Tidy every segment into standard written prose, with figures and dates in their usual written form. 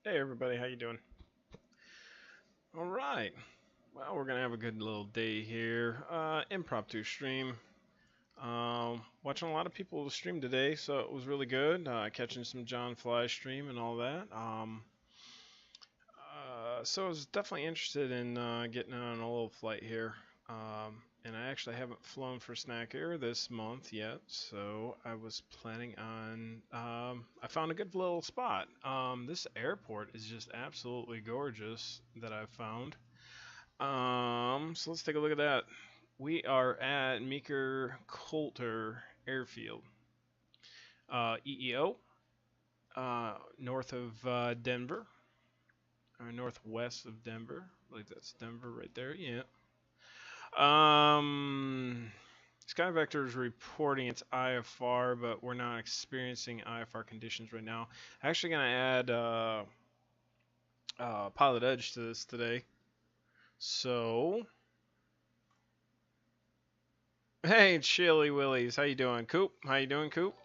Hey everybody, how you doing? All right. Well, we're gonna have a good little day here. Impromptu stream. Watching a lot of people stream today, so it was really good. Catching some John Fly stream and all that. So I was definitely interested in getting on a little flight here. And I actually haven't flown for Snack Air this month yet, so I was planning on. I found a good little spot. This airport is just absolutely gorgeous that I've found. So let's take a look at that. We are at Meeker Coulter Airfield, EEO, north of Denver, or northwest of Denver. I believe that's Denver right there. Yeah. SkyVector is reporting it's IFR, but we're not experiencing IFR conditions right now. Actually, gonna add Pilot Edge to this today. So, hey, Chili Willies, how you doing, Coop? How you doing, Coop?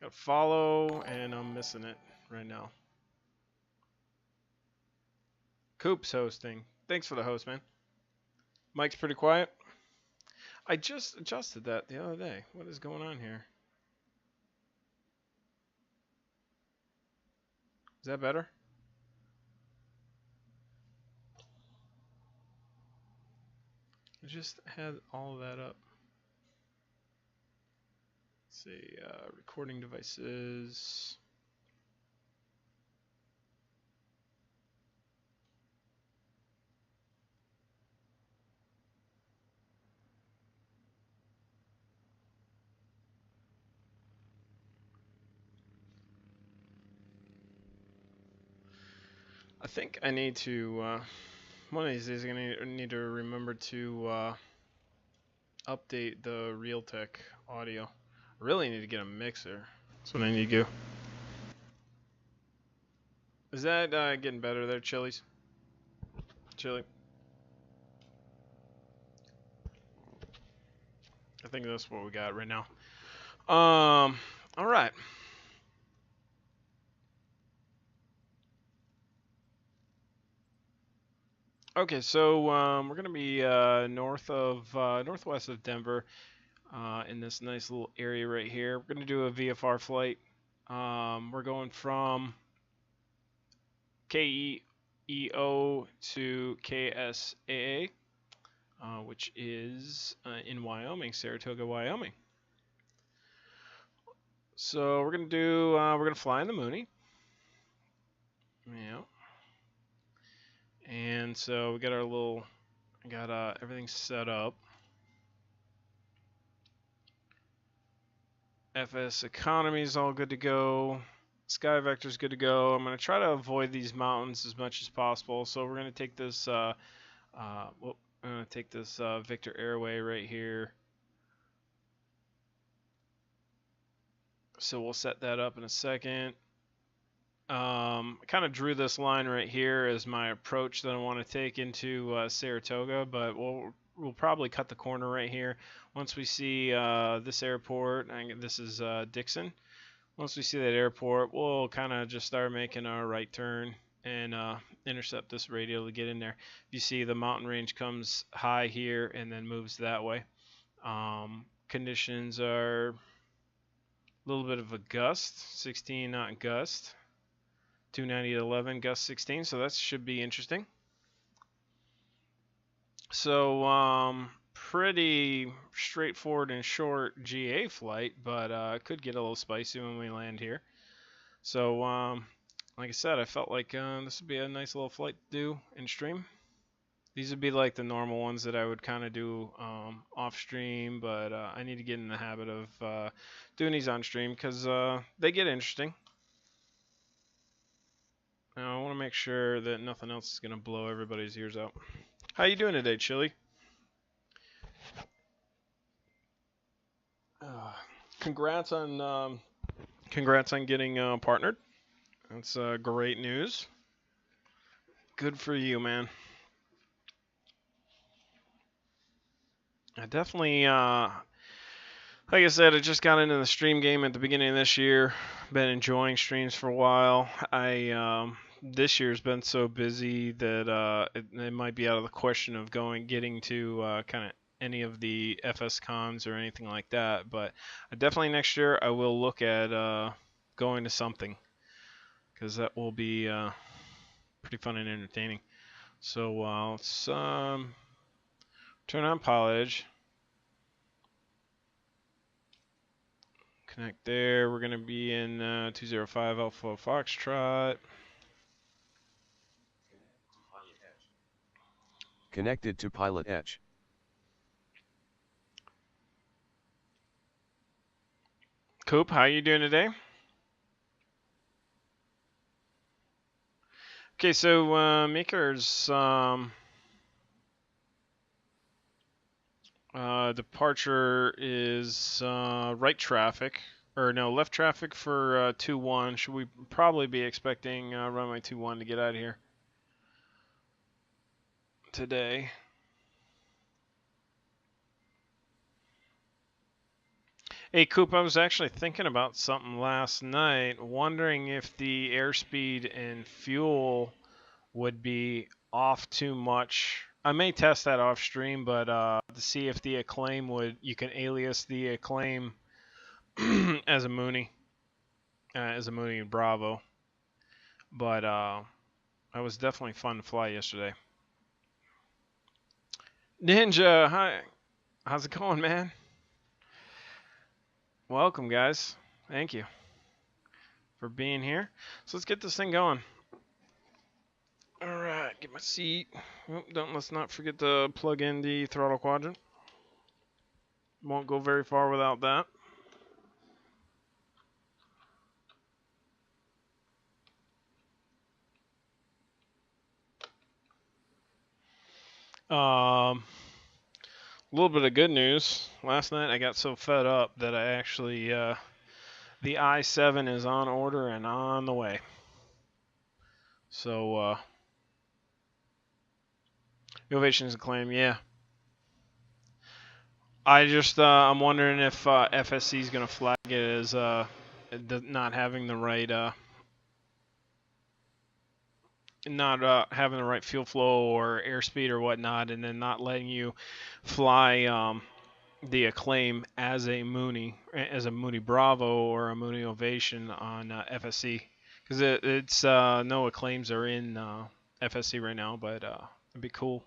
Got follow, and I'm missing it right now. Coop's hosting. Thanks for the host, man. Mike's pretty quiet. I just adjusted that the other day. What is going on here? Is that better? I just had all of that up. Let's see, recording devices. I think I need to, one of these days, I'm going to need to remember to update the Realtek audio. I really need to get a mixer. That's what I need to do. Is that getting better there, Chili's? Chili? I think that's what we got right now. All right. Okay, so we're gonna be northwest of Denver, in this nice little area right here. We're gonna do a VFR flight. We're going from KEO to KSAA, which is in Wyoming, Saratoga, Wyoming. So we're gonna fly in the Mooney. Yeah. And so we got everything set up. FS economy is all good to go. Sky vector's good to go. I'm going to try to avoid these mountains as much as possible. So we're going to take this Victor Airway right here. So we'll set that up in a second. I kind of drew this line right here as my approach that I want to take into Saratoga, but we'll probably cut the corner right here. Once we see this airport, and this is Dixon. Once we see that airport, we'll kind of just start making our right turn and intercept this radial to get in there. You see the mountain range comes high here and then moves that way. Conditions are a little bit of a gust, 16 knot gust. 290 to 11, gust 16, so that should be interesting. So pretty straightforward and short GA flight, but could get a little spicy when we land here. So like I said, I felt like this would be a nice little flight to do in stream. These would be like the normal ones that I would kind of do off stream, but I need to get in the habit of doing these on stream because they get interesting. Now I want to make sure that nothing else is going to blow everybody's ears out. How you doing today, Chili? Congrats on getting partnered. That's great news. Good for you, man. I definitely Like I said, I just got into the stream game at the beginning of this year. Been enjoying streams for a while. This year's been so busy that it might be out of the question of getting to kind of any of the FS cons or anything like that. But definitely next year I will look at going to something, because that will be pretty fun and entertaining. So let's turn on Pilot Edge. Connect there. We're going to be in 205 Alpha Foxtrot. Connected to Pilot Edge. Coop, how you doing today? Okay, so Maker's departure is right traffic, or no, left traffic for 2-1. Should we probably be expecting runway 2-1 to get out of here today? Hey, Coop, I was actually thinking about something last night, wondering if the airspeed and fuel would be off too much. I may test that off stream, but to see if the Acclaim you can alias the Acclaim as a Mooney and Bravo. But it was definitely fun to fly yesterday. Ninja, hi. How's it going, man? Welcome, guys. Thank you for being here. So let's get this thing going. All right, get my seat. Let's not forget to plug in the throttle quadrant. Won't go very far without that. A little bit of good news. Last night I got so fed up that I actually, the i7 is on order and on the way. So, Ovation is a claim, yeah. I just, I'm wondering if FSE is going to flag it as not having the right, having the right fuel flow or airspeed or whatnot, and then not letting you fly the Acclaim as a Mooney Bravo or a Mooney Ovation on FSE, because it's no Acclaims are in FSE right now, but it'd be cool.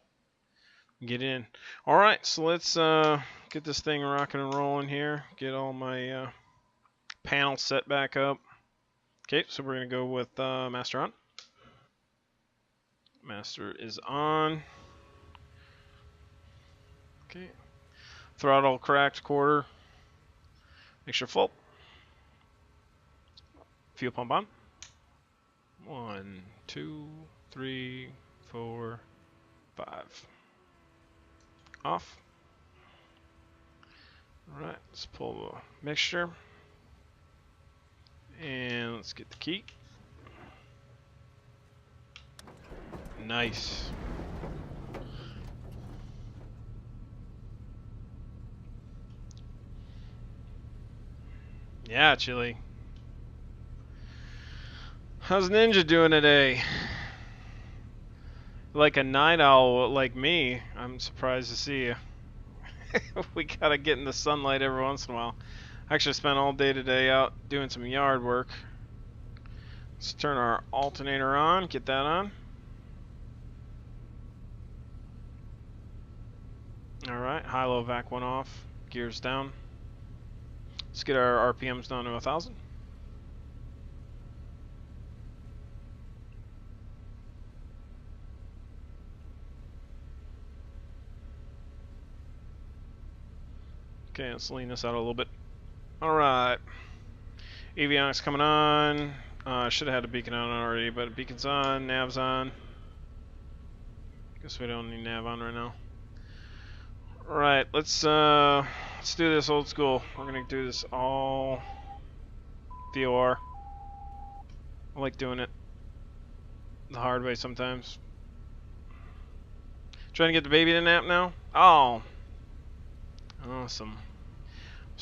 Get in. All right, so let's get this thing rocking and rolling here. Get all my panels set back up. Okay, so we're gonna go with master on. Master is on. Okay. Throttle cracked quarter. Make sure full. Fuel pump on. 1, 2, 3, 4, 5. Off. Alright, let's pull the mixture. And let's get the key. Nice. Yeah, Chili. How's Ninja doing today? Like a night owl like me, I'm surprised to see you. We gotta get in the sunlight every once in a while. I actually spent all day today out doing some yard work. Let's turn our alternator on, get that on. Alright, high-low vac one off, gears down. Let's get our RPMs down to 1,000. Okay, let's lean this out a little bit. Alright. Avionics coming on. Should have had a beacon on already, but beacon's on, nav's on. Guess we don't need nav on right now. Alright, let's do this old school. We're gonna do this all VOR. I like doing it the hard way sometimes. Trying to get the baby to nap now? Oh. Awesome.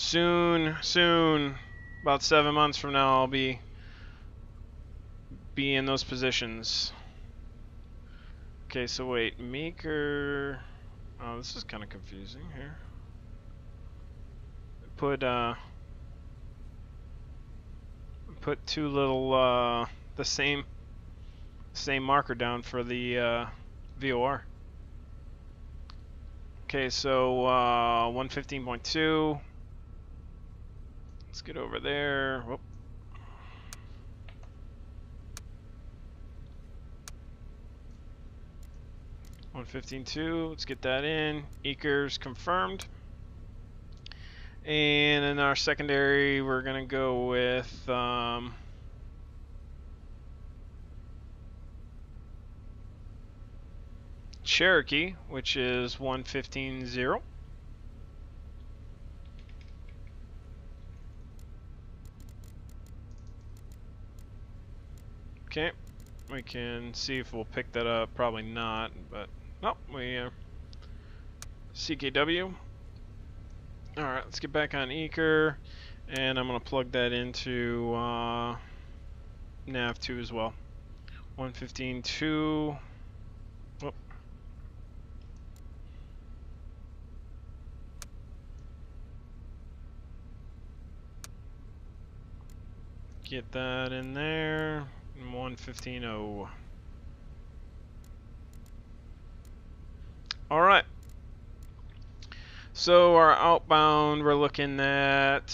Soon, about 7 months from now, I'll be in those positions. Okay, so wait, maker. Oh, this is kind of confusing here. Put two little the same marker down for the VOR. Okay, so 115.2. Let's get over there. Whoop. $115.2. Let's get that in. Eker's confirmed. And in our secondary, we're gonna go with Cherokee, which is 115.0. Okay, we can see if we'll pick that up. Probably not, but no, we CKW. All right, let's get back on Eker, and I'm gonna plug that into nav2 as well. 115.2. Whoop. Get that in there. 115.0. All right. So our outbound, we're looking at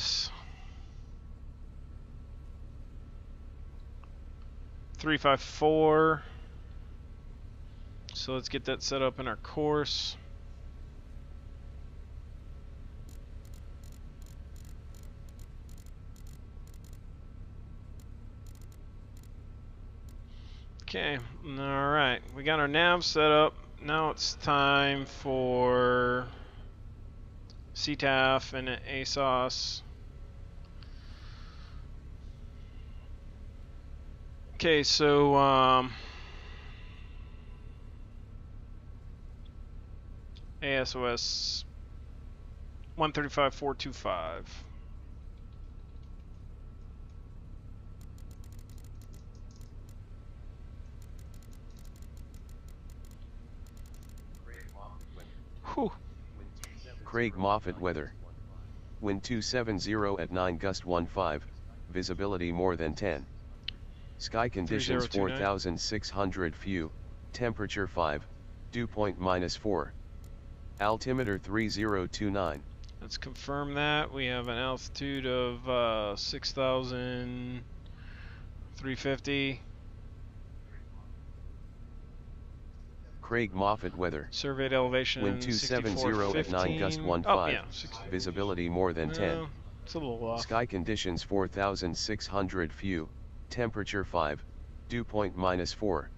354. So let's get that set up in our course. Okay, all right, we got our nav set up. Now it's time for CTAF and ASOS. Okay, so ASOS 135.425. Whew. Craig Moffat weather. Wind 270 at 9, gust 15, visibility more than 10. Sky conditions 4,600 few, temperature 5, dew point -4. Altimeter 3029. Let's confirm that. We have an altitude of 6,350. Craig Moffat weather. Surveyed elevation Wind 270 at 9, gust 15, oh, yeah, visibility more than 10. It's a little off. Sky conditions 4,600 few, temperature 5, dew point -4.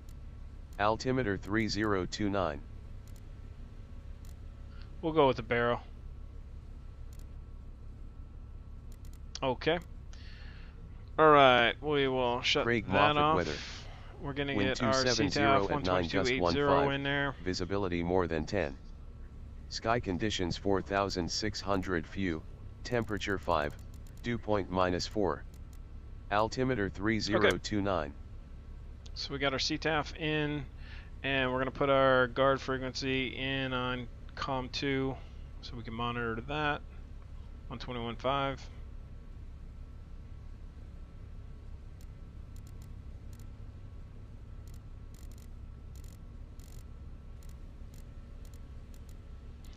Altimeter 3029. We'll go with the barrel. Okay. Alright, we will shut Craig that Moffat off. weather. We're going to Wind get our 270 CTAF at 9, gust 122.80 in there. Visibility more than 10. Sky conditions 4,600 few, temperature 5, dew point -4. Altimeter 3029. Okay. So we got our CTAF in, and we're going to put our guard frequency in on COM2 so we can monitor that. 121.5.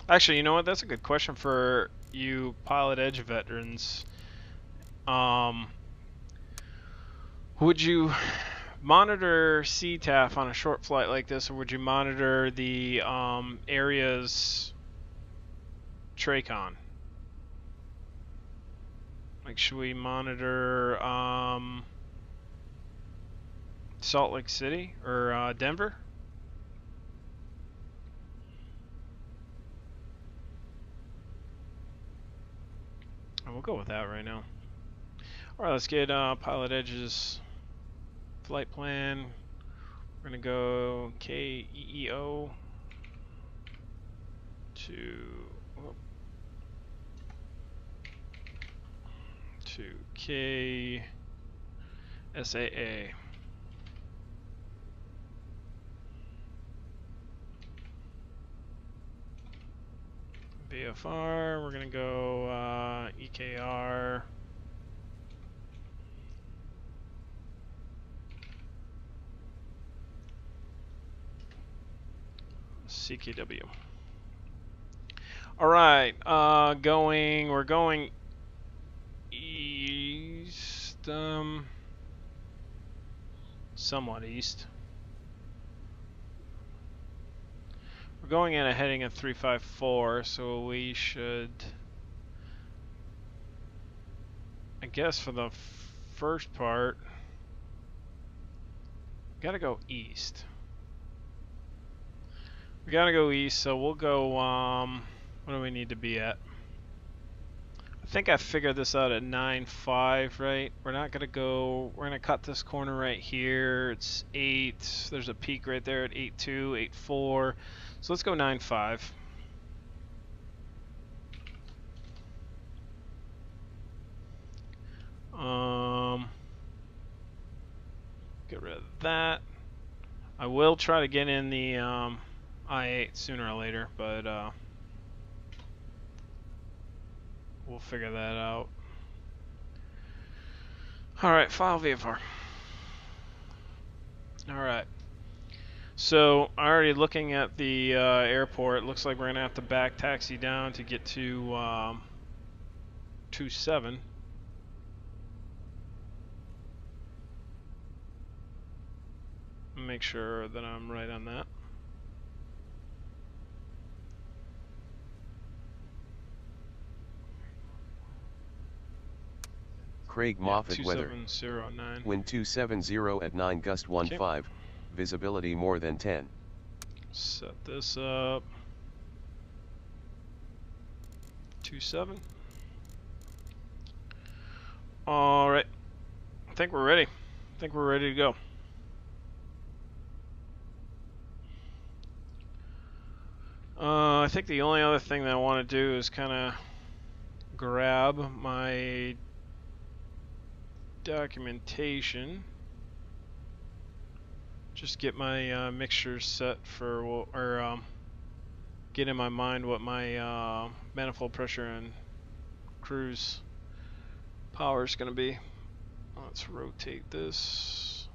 Actually, you know what? That's a good question for you Pilot Edge veterans. Would you monitor CTAF on a short flight like this, or would you monitor the area's TRACON? Like, should we monitor Salt Lake City or Denver? We'll go with that right now. Alright, let's get Pilot Edge's flight plan. We're going to go KEEO to to K SAA. VFR, we're gonna go EKR. CKW. All right, we're going east, somewhat east. We're going in a heading of 354, so we should, I guess for the first part, gotta go east. We gotta go east, so we'll go, what do we need to be at? I think I figured this out at 9.5, right? We're not gonna go, we're gonna cut this corner right here. It's 8, there's a peak right there at 8.2, 8.4. So let's go 9.5. Get rid of that. I will try to get in the I-8 sooner or later, but we'll figure that out. Alright, file VFR. Alright. So, already looking at the airport, it looks like we're going to have to back taxi down to get to 27. Make sure that I'm right on that. Craig Moffat weather. 2709. Wind 270 at 9, gust 15. Okay. Visibility more than 10. Set this up. 27. All right. I think we're ready. I think we're ready to go. I think the only other thing that I want to do is kind of grab my documentation. Just get my mixtures set for, or get in my mind what my manifold pressure and cruise power is going to be. Let's rotate this.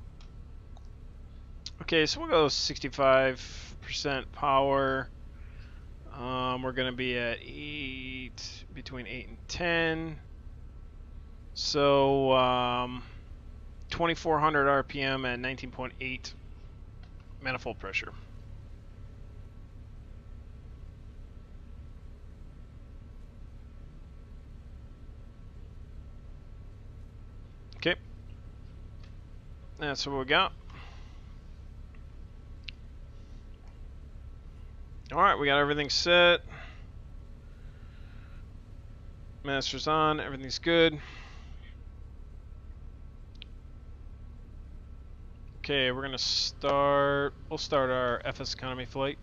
Okay, so we'll go 65% power. We're going to be at 8, between 8 and 10. So 2400 RPM at 19.8 manifold pressure. Okay, that's what we got. Alright, we got everything set. Master's on, everything's good. Okay, we're gonna start, we'll start our FS economy flight.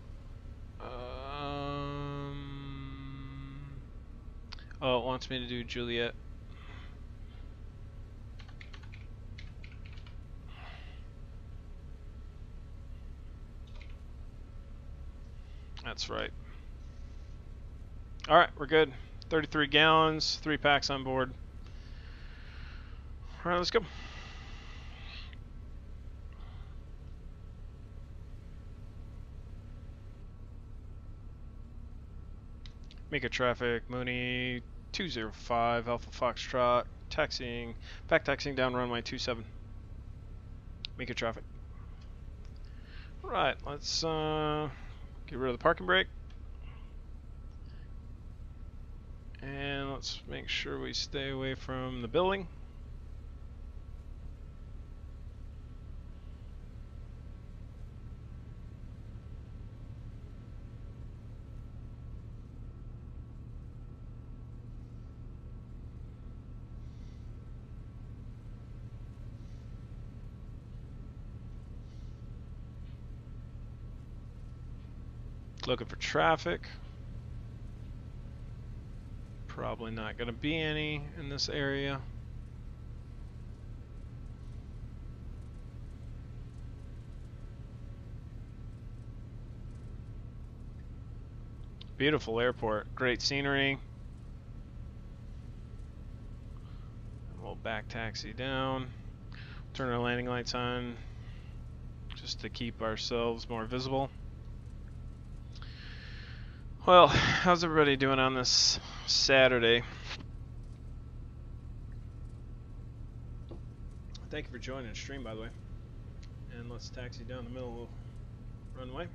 Oh, it wants me to do Juliet. That's right. Alright, we're good. 33 gallons, 3 packs on board. Alright, let's go. Make a traffic, Mooney 205, Alpha Foxtrot, taxiing, back taxiing down runway 27. Make a traffic. Right, let's get rid of the parking brake. And let's make sure we stay away from the building. Looking for traffic. Probably not going to be any in this area. Beautiful airport, great scenery. We'll back taxi down, turn our landing lights on just to keep ourselves more visible. Well, how's everybody doing on this Saturday? Thank you for joining the stream, by the way. And let's taxi down the middle of the runway.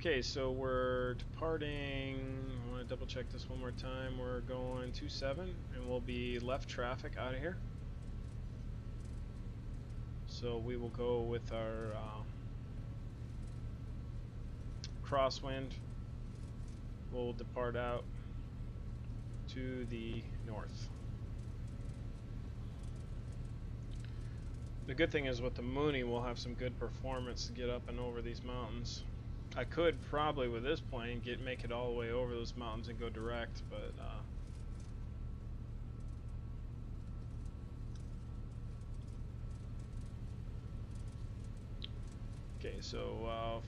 Okay, so we're departing. I want to double check this one more time. We're going 27 and we'll be left traffic out of here. So we will go with our crosswind. We'll depart out to the north. The good thing is with the Mooney, we'll have some good performance to get up and over these mountains. I could probably with this plane make it all the way over those mountains and go direct, but okay, so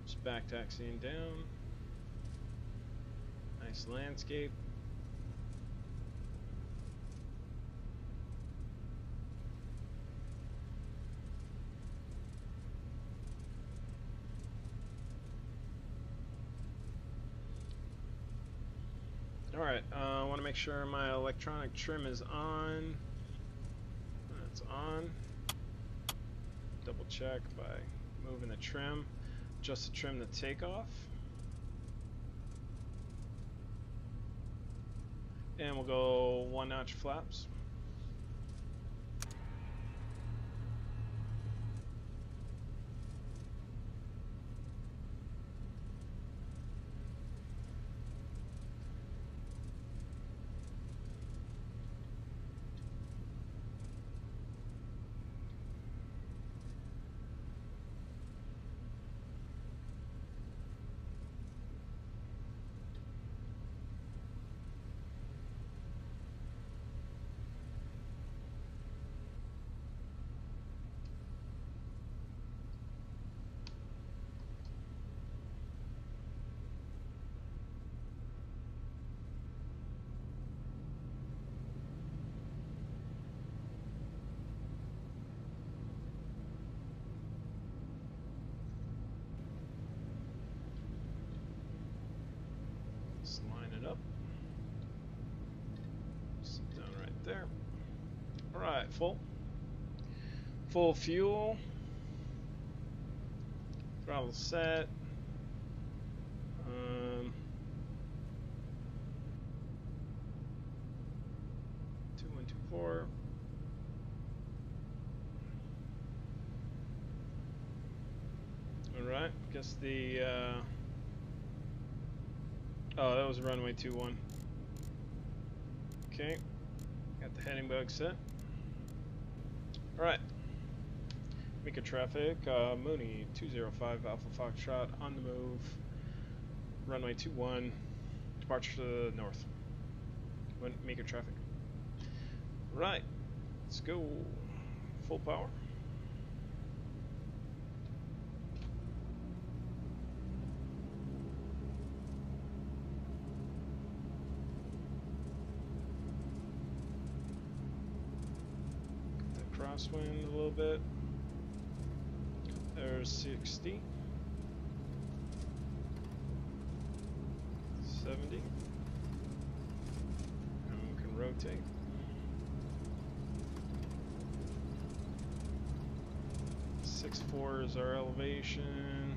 just back taxiing down. Nice landscape. Alright, I want to make sure my electronic trim is on. That's on. Double check by moving the trim. Adjust the trim to takeoff. And we'll go 1 notch flaps. Line it up. Sit down right there. Alright, full fuel. Throttle set. 2124. Alright, guess the oh, that was runway 21. Okay, got the heading bug set. Alright, Mika traffic, Mooney 205 Alpha Foxtrot on the move. Runway 21, departure to the north. Mika traffic. Right, let's go. Full power. Crosswind a little bit. There's 60. 70. And we can rotate. Six four is our elevation.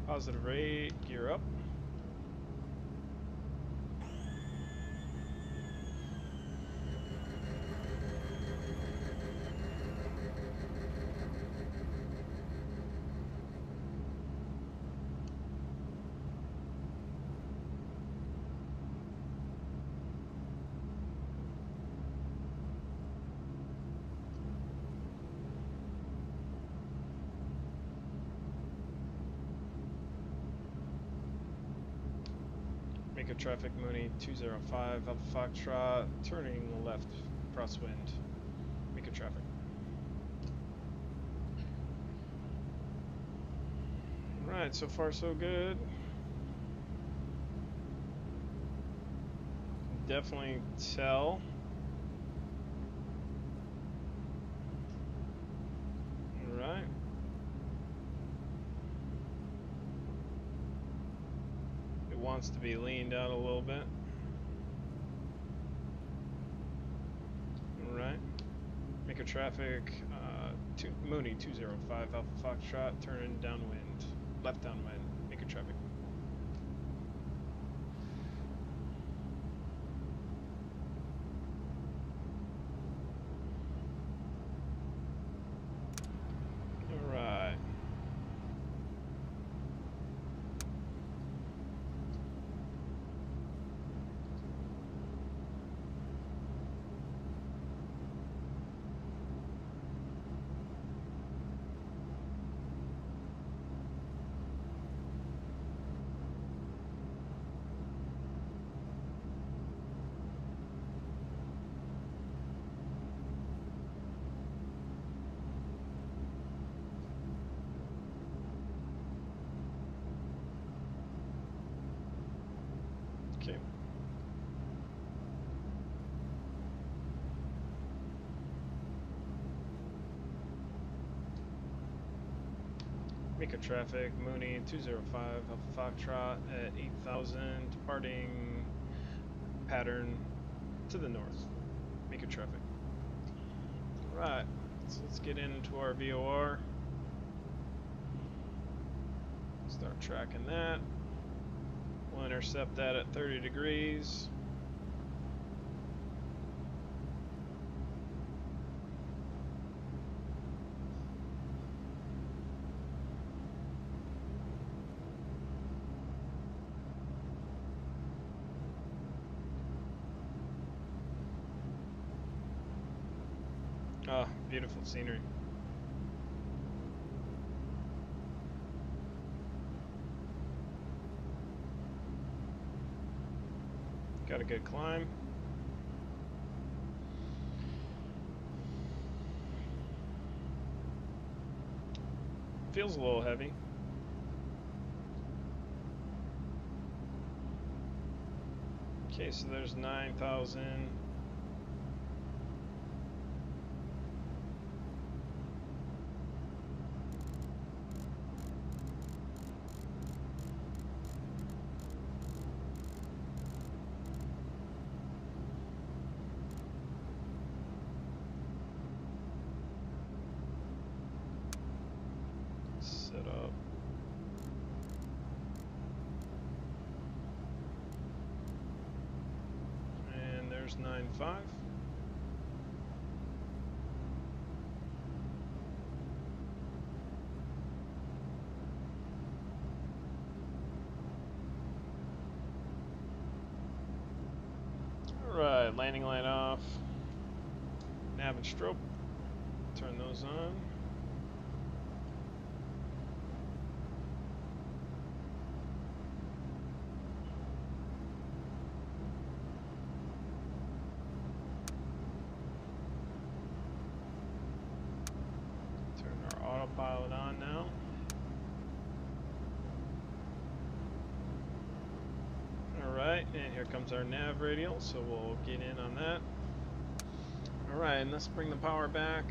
Positive rate, gear up. Make a traffic Mooney 205 Alpha Foxtrot, turning left crosswind. Make a traffic. Alright, so far so good. Definitely tell. Alright. It wants to be leaned out a little bit. Alright. Make a traffic Mooney 205 Alpha Foxtrot, turn downwind. Left downwind. Make a traffic. Alright. Okay. Make a traffic Mooney 205 Alpha Foxtrot at 8,000, departing pattern to the north. Make a traffic. Alright, so let's get into our VOR. Start tracking that. We'll intercept that at 30 degrees. Oh, beautiful scenery. Got a good climb. Feels a little heavy. Okay, so there's 9,000. Set up. And there's 9.5. Alright, landing light off. Nav and strobe. Turn those on. Turn our autopilot on now. Alright, and here comes our nav radial, so we'll get in on that. Alright, and let's bring the power back.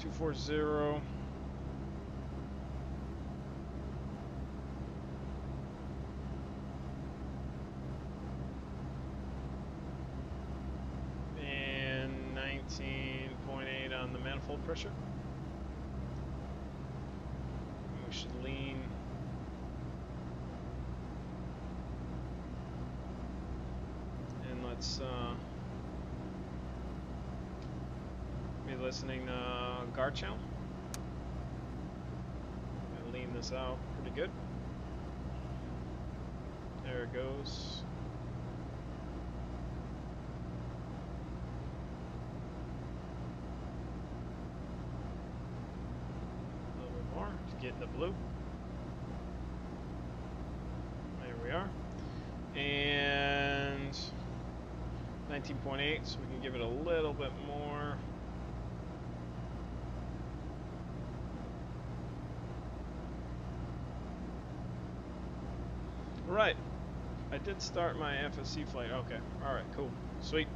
240. And 19.8 on the manifold pressure. We should lean. And let's be listening to guard channel. Gonna lean this out pretty good. There it goes. A little bit more to get in the blue. There are. And 19.8, so we can give it a little bit more. Right. I did start my FSE flight. Okay. Alright, cool. Sweet.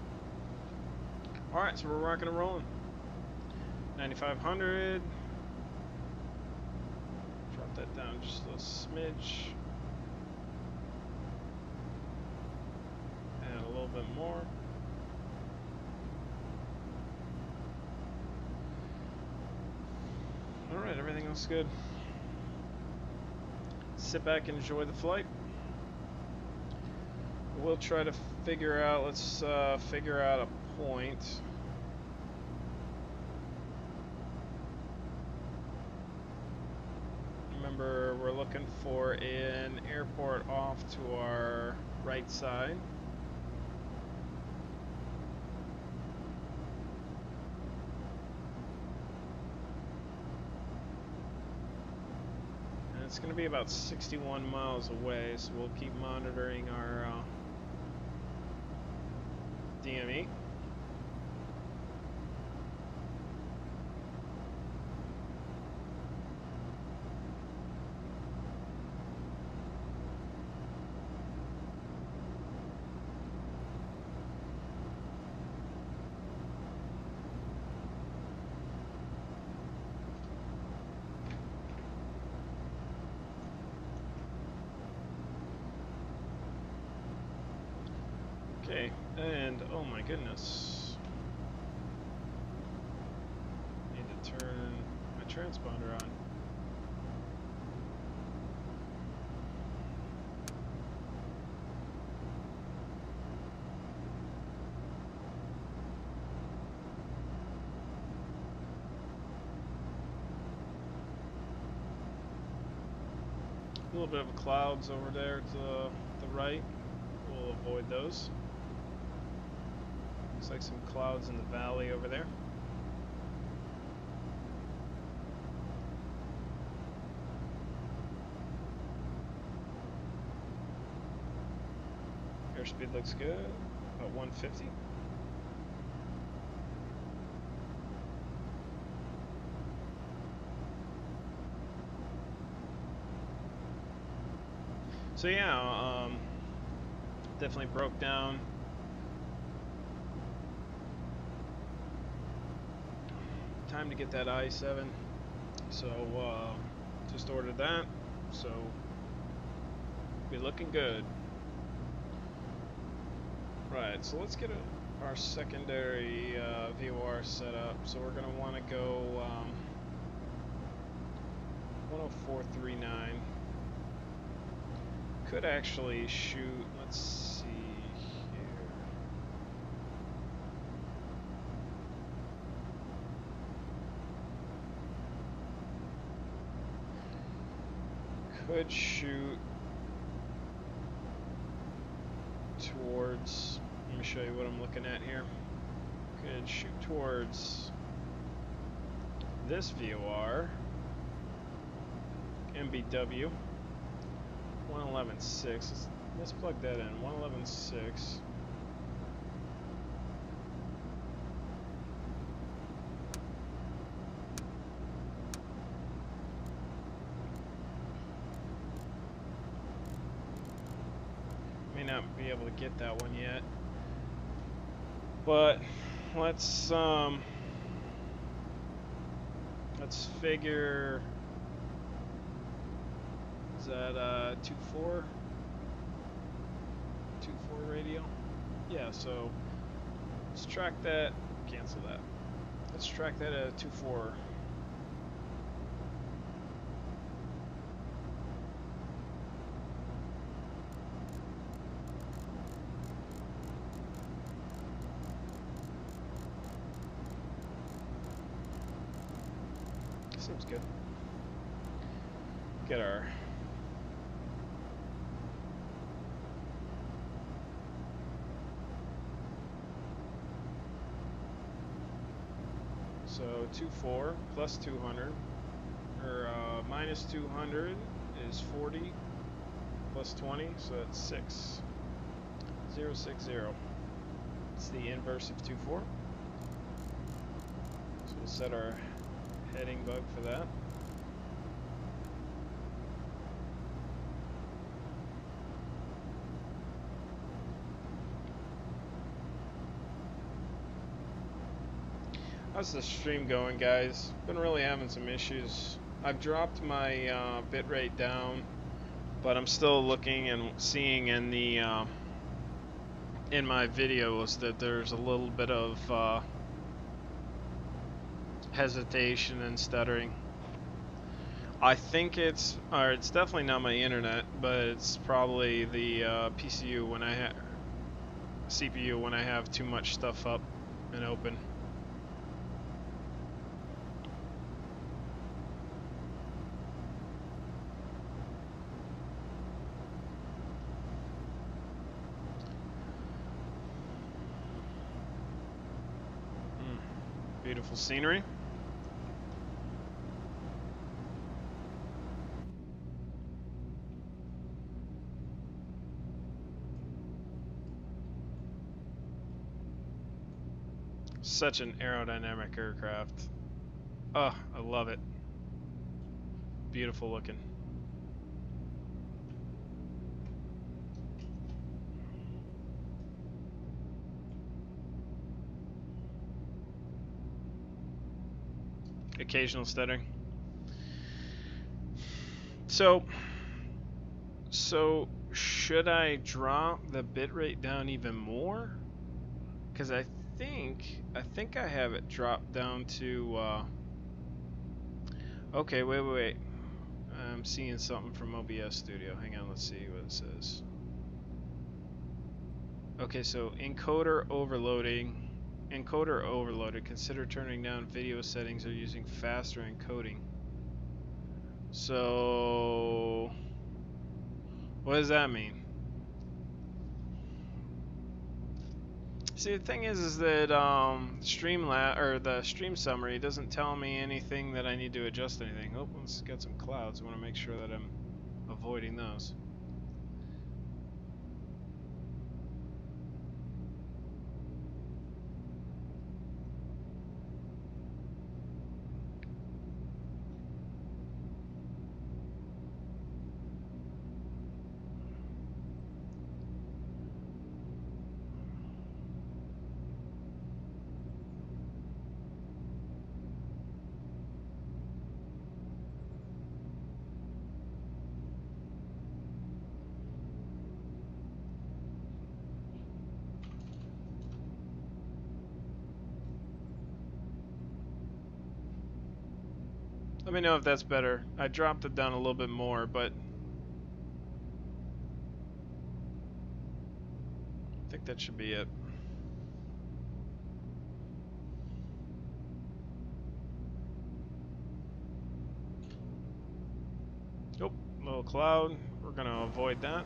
Alright, so we're rocking and rolling. 9,500. Drop that down just a smidge. Add a little bit more. Alright, everything looks good. Sit back and enjoy the flight. We'll try to figure out, let's figure out a point. Remember, we're looking for an airport off to our right side. And it's going to be about 61 miles away, so we'll keep monitoring our DME. Okay, and oh my goodness. Need to turn my transponder on. A little bit of clouds over there to the right. We'll avoid those. Looks like some clouds in the valley over there. Airspeed looks good, about 150. So yeah, definitely broke down. Time to get that i7, so just ordered that, so be looking good. Right, so let's get our secondary VFR set up. So we're gonna want to go 10439. Could actually shoot. Let's see here. Could shoot towards, let me show you what I'm looking at here. Could shoot towards this VOR, MBW, 111.6. Let's plug that in, 111.6. May not be able to get that one yet, but let's figure, is that 2.4 radio? Yeah, so let's track that, cancel that. Let's track that at 2.4. Seems good. Get our so 2.4 plus 200 or minus 200 is 40. plus 20, so that's 6060. It's the inverse of 24. So we'll set our heading bug for that. How's the stream going, guys? Been really having some issues. I've dropped my bitrate down, but I'm still looking and seeing in the in my videos that there's a little bit of hesitation and stuttering. I think it's definitely not my internet, but it's probably the PCU when I have CPU when I have too much stuff up and open. Beautiful scenery. Such an aerodynamic aircraft. Oh, I love it. Beautiful looking. Occasional stuttering. So should I drop the bitrate down even more? Because I think I have it dropped down to okay, wait. I'm seeing something from OBS Studio. Hang on, let's see what it says. Okay, so encoder overloading. Encoder overloaded. Consider turning down video settings or using faster encoding. So, what does that mean? See, the thing is that Streamlab or the stream summary doesn't tell me anything that I need to adjust anything. Oh, let's get some clouds. I want to make sure that I'm avoiding those. Let me know if that's better. I dropped it down a little bit more, but I think that should be it. Oh, little cloud. We're gonna avoid that.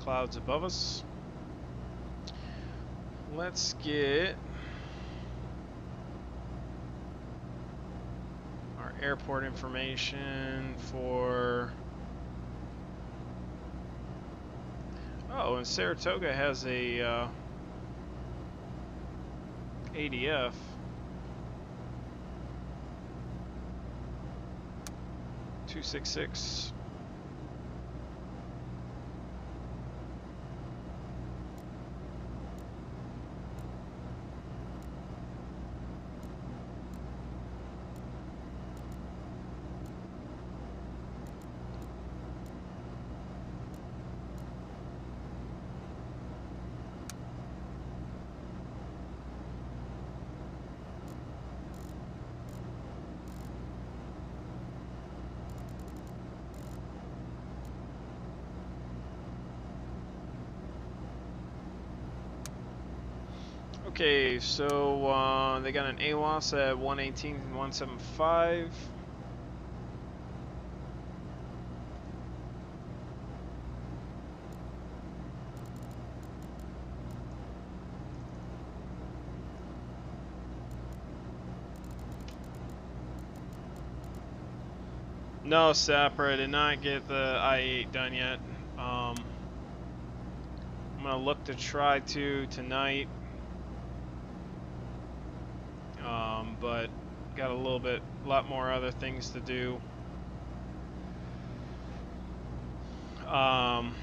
Clouds above us. Let's get our airport information for... Oh, and Saratoga has a ADF. .266. Okay, so they got an AWOS at 118.175. No, Sapper, I did not get the I-8 done yet. I'm gonna look to try to tonight, but got a lot more other things to do. I'm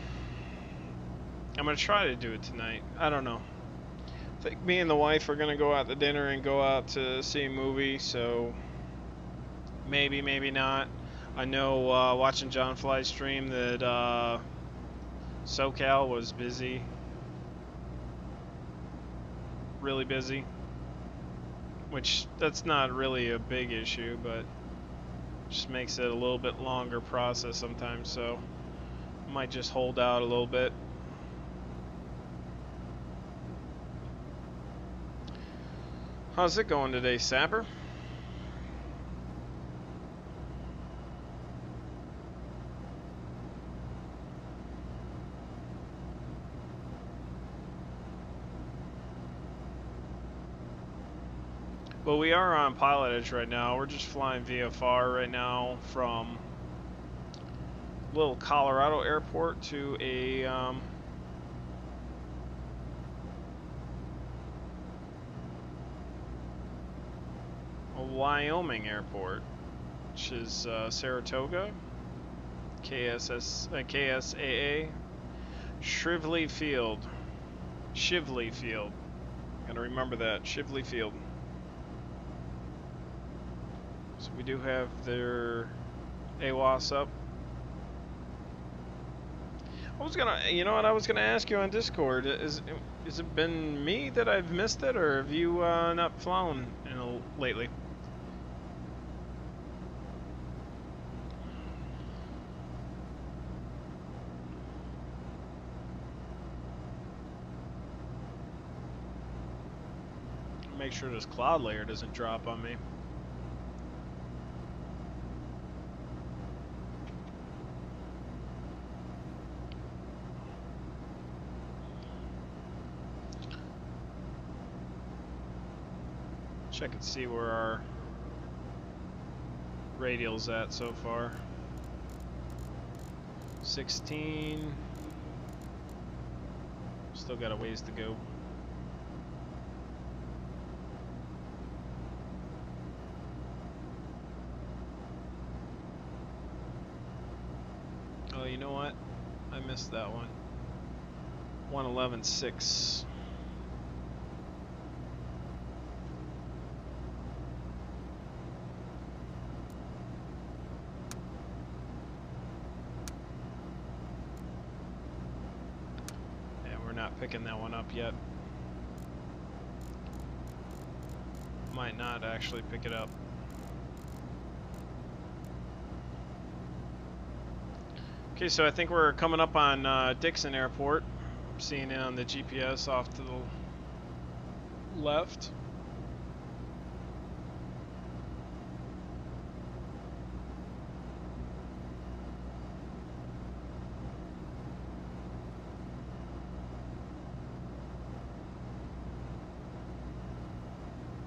gonna try to do it tonight. I don't know. I think me and the wife are gonna go out to dinner and go out to see a movie, so maybe, maybe not. I know watching John Fly's stream that SoCal was busy, really busy, which that's not really a big issue, but just makes it a little bit longer process sometimes, so I might just hold out a little bit. How's it going today, Sapper? Well, we are on pilotage right now. We're just flying VFR right now from little Colorado airport to a Wyoming airport, which is Saratoga, KSAA, Shively Field. Shively Field. Gotta remember that, Shively Field. So we do have their AWAS up. I was gonna, you know what? I was gonna ask you on Discord. Is it been me that I've missed it, or have you not flown lately? Make sure this cloud layer doesn't drop on me. Check and see where our radial's at so far. 16. Still got a ways to go. Oh, you know what? I missed that one. 111.6. Not picking that one up yet. Might not actually pick it up. Okay, so I think we're coming up on Dixon Airport. I'm seeing it on the GPS off to the left.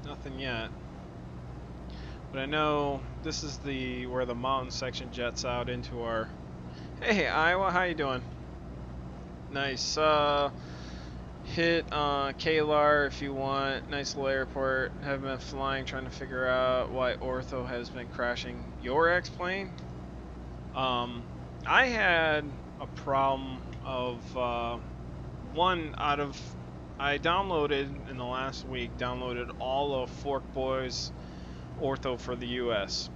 Nothing yet, but I know this is where the mountain section jets out into our. Hey Iowa, how you doing? Nice. Hit KLAR if you want. Nice little airport. Have been flying, trying to figure out why Ortho has been crashing your X-plane. I had a problem of I downloaded in the last week, all of Fork Boy's Ortho for the US.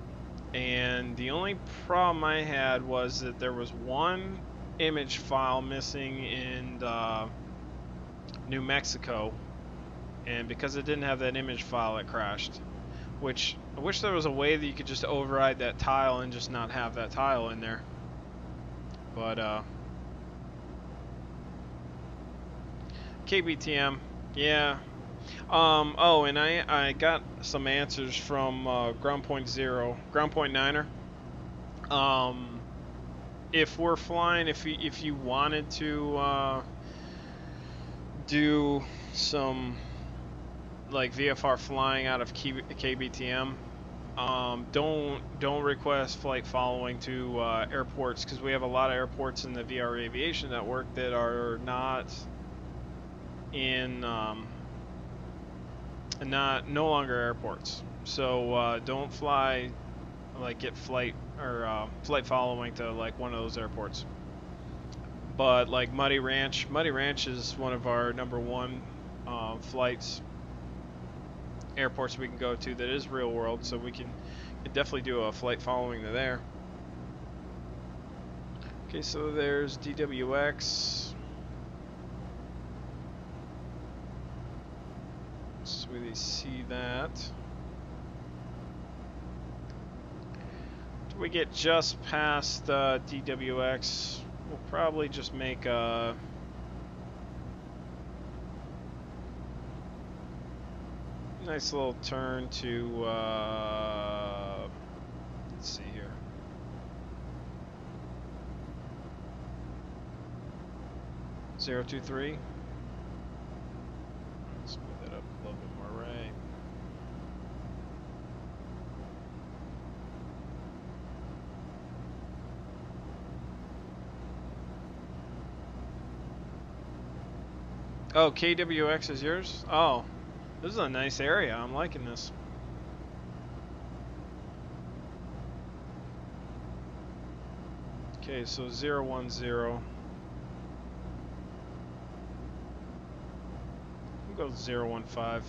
And the only problem I had was that there was one image file missing in New Mexico. And because it didn't have that image file, it crashed. Which, I wish there was a way that you could just override that tile and just not have that tile in there. But, KBTM, yeah. Oh, and I got some answers from Ground Point 9er. If we're flying, if you wanted to do some like VFR flying out of KBTM, don't request flight following to airports, because we have a lot of airports in the VR aviation network that are not in no longer airports. So don't fly, like get flight or flight following to like one of those airports. But like Muddy Ranch is one of our #1 airports we can go to that is real world, so we can definitely do a flight following to there. Okay, so there's DWX. So we see that. We get just past DWX. We'll probably just make a nice little turn to let's see here. Zero 2-3. Let's move that up a little bit more right. Oh, KWX is yours? Oh, this is a nice area. I'm liking this. Okay, so 010. We'll go 015.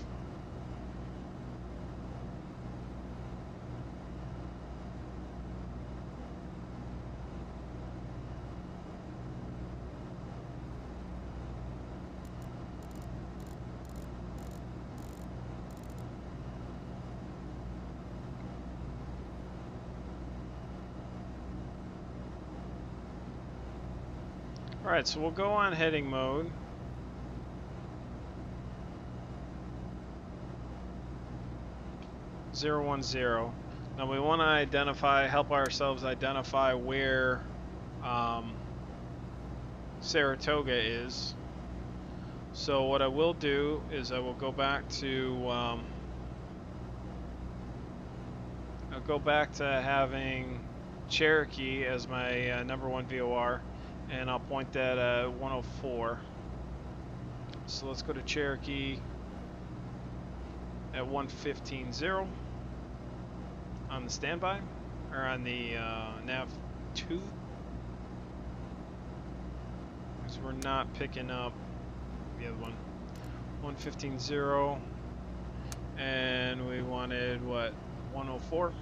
Alright, so we'll go on heading mode. (010). Now we want to help ourselves identify where Saratoga is. So what I will do is I will go back to I'll go back to having Cherokee as my #1 VOR, and I'll point that at 104. So let's go to Cherokee at 115.0 on the standby, or on the nav 2, because we're not picking up the other one. 115.0, and we wanted what, 104.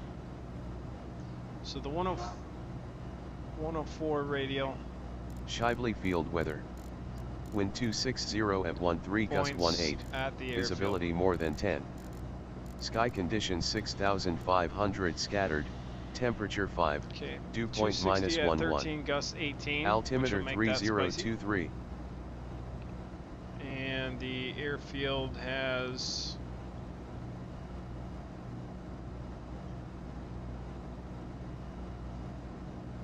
So the 104 radial. Shively field weather. Wind 260 at 13 gust 18. At the Visibility airfield. more than 10. Sky conditions 6,500 scattered. Temperature 5. Okay. Dew point -11. 13 gust 18. Altimeter 3023. And the airfield has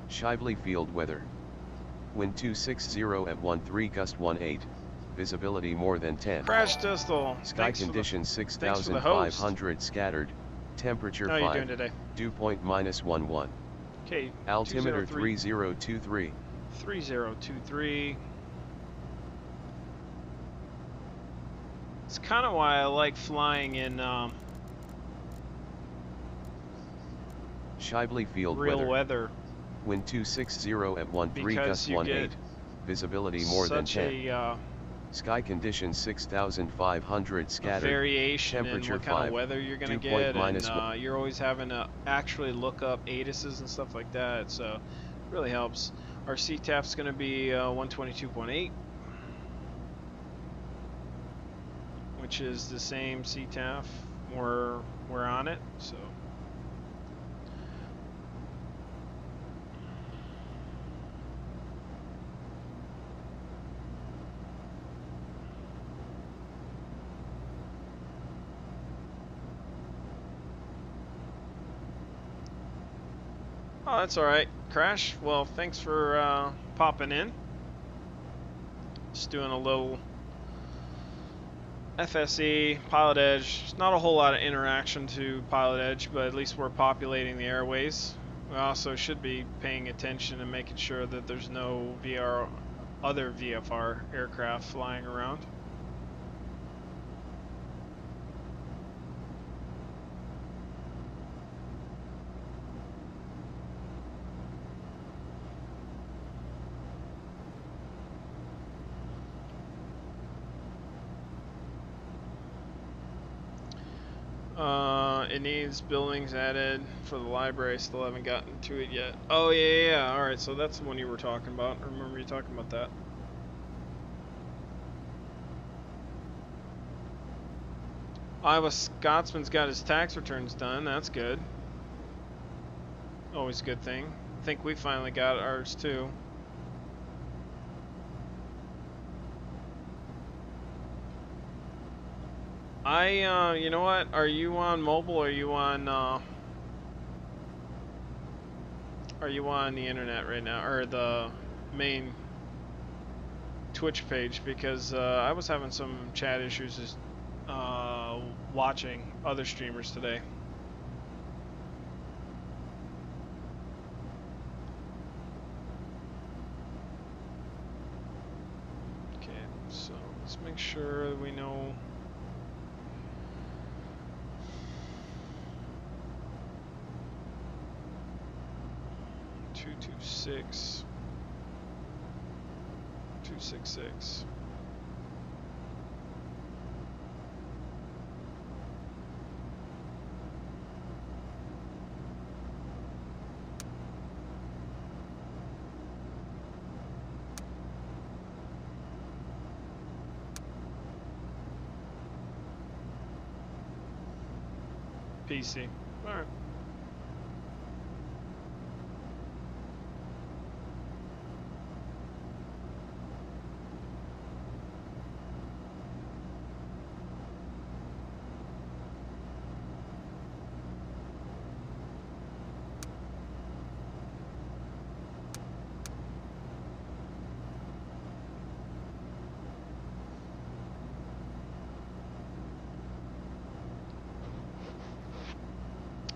Shively field weather. Wind 260 at 13 gust 18. Visibility more than 10. Crash Distal. Sky conditions 6,500 scattered. Temperature 5. How are you doing today? Dew point -11. Okay. Altimeter 3023. 3023. It's kind of why I like flying in Shively field real weather. Wind 260 at 13 gust 18. Visibility more than 10. Sky conditions 6,500 scattered. Variation in Temperature what kind 5. of weather you're going to Dew get, point and you're always having to actually look up ATISes and stuff like that, so it really helps. Our CTAF's going to be 122.8, which is the same CTAF. We're on it, so. Oh, that's alright, Crash. Well, thanks for popping in. Just doing a little FSE, Pilot Edge, not a whole lot of interaction to Pilot Edge, but at least we're populating the airways. We also should be paying attention and making sure that there's no other VFR aircraft flying around. It needs buildings added for the library. Still haven't gotten to it yet. Oh yeah. All right, so that's the one you were talking about. I remember you talking about that. Iowa Scotsman's got his tax returns done. That's good. Always a good thing. I think we finally got ours too. You know what? Are you on mobile or are you on the internet right now, or the main Twitch page? Because I was having some chat issues just watching other streamers today. Okay, so let's make sure we know. Six 266. PC. All right.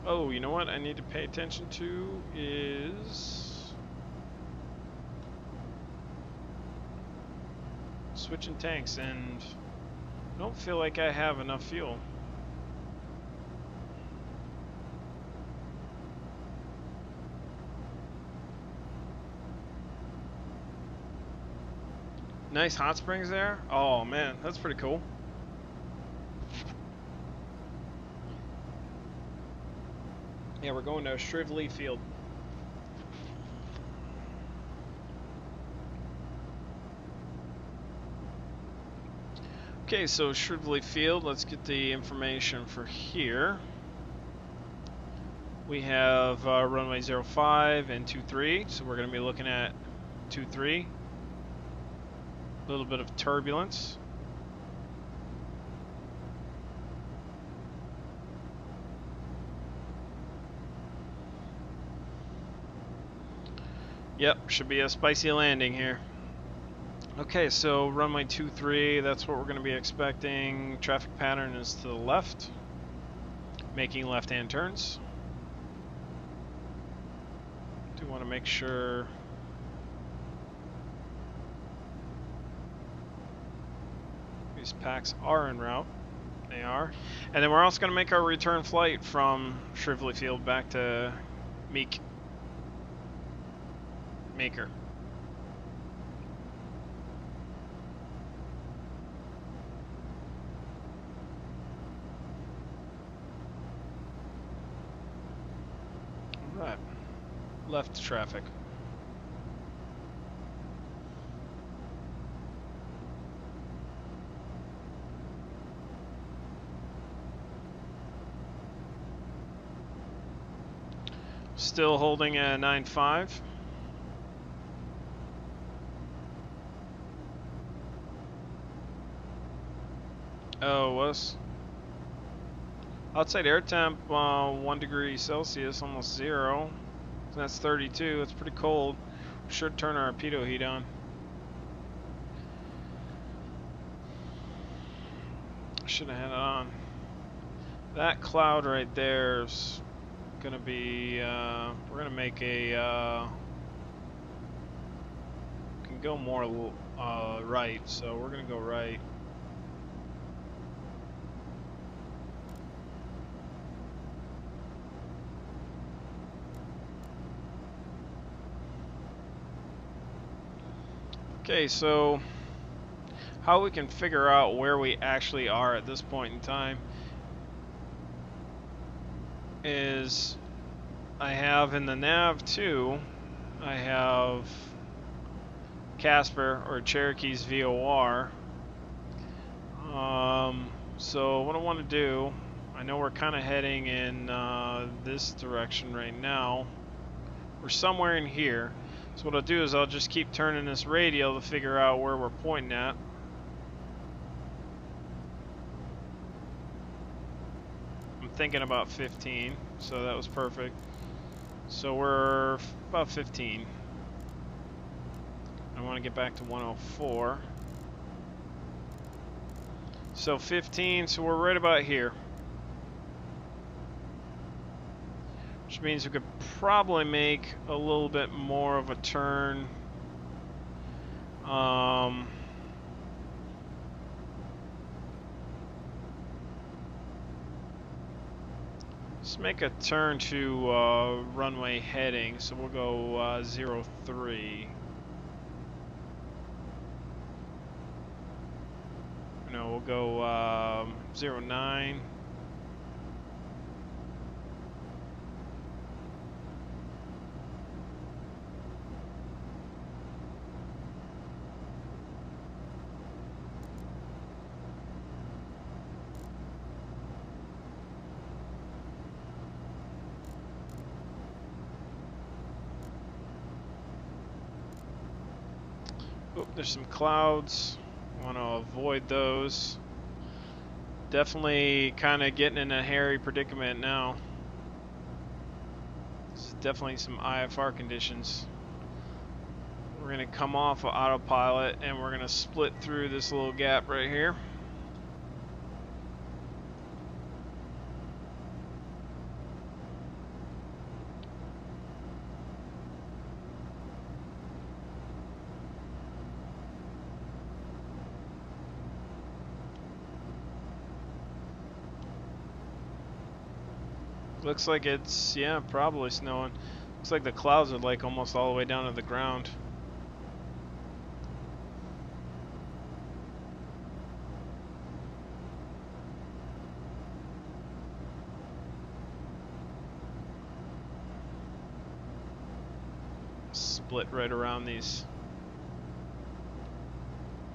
Oh, you know what I need to pay attention to is switching tanks, and I don't feel like I have enough fuel. Nice hot springs there. Oh man, that's pretty cool. Yeah, we're going to Shrively Field. Okay, so Shrively Field, let's get the information for here. We have runway 05 and 23, so we're going to be looking at 23. A little bit of turbulence. Yep, should be a spicy landing here. Okay, so runway 23, that's what we're going to be expecting. Traffic pattern is to the left, making left-hand turns. Do want to make sure these packs are en route. They are. And then we're also going to make our return flight from Shrively Field back to Maker. All right. Left traffic. Still holding at 9.5. Oh, was outside air temp 1 degree Celsius, almost 0. So that's 32. That's pretty cold. We should turn our pitot heat on. should have had it on. That cloud right there is gonna be, we're gonna make a, can go more right, so we're gonna go right. Okay, so how we can figure out where we actually are at this point in time is I have in the nav 2, I have Casper or Cherokee's VOR. So what I want to do, I know we're kind of heading in this direction right now. We're somewhere in here. So what I'll do is I'll just keep turning this radial to figure out where we're pointing at. I'm thinking about 15, so that was perfect. So we're about 15. I want to get back to 104. So 15, so we're right about here. Which means we could probably make a little bit more of a turn. Let's make a turn to runway heading. So we'll go 03. No, we'll go 09. Oh, there's some clouds. Want to avoid those. Definitely kind of getting in a hairy predicament now. It's definitely some IFR conditions. We're going to come off of autopilot and we're going to split through this little gap right here. Looks like it's, yeah, probably snowing. Looks like the clouds are like almost all the way down to the ground. Split right around these.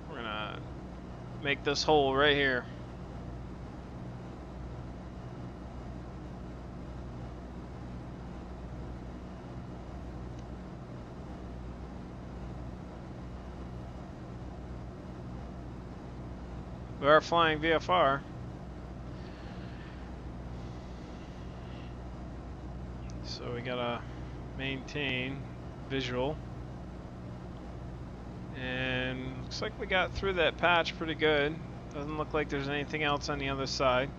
We're gonna make this hole right here. We are flying VFR. So we gotta maintain visual. And looks like we got through that patch pretty good. Doesn't look like there's anything else on the other side.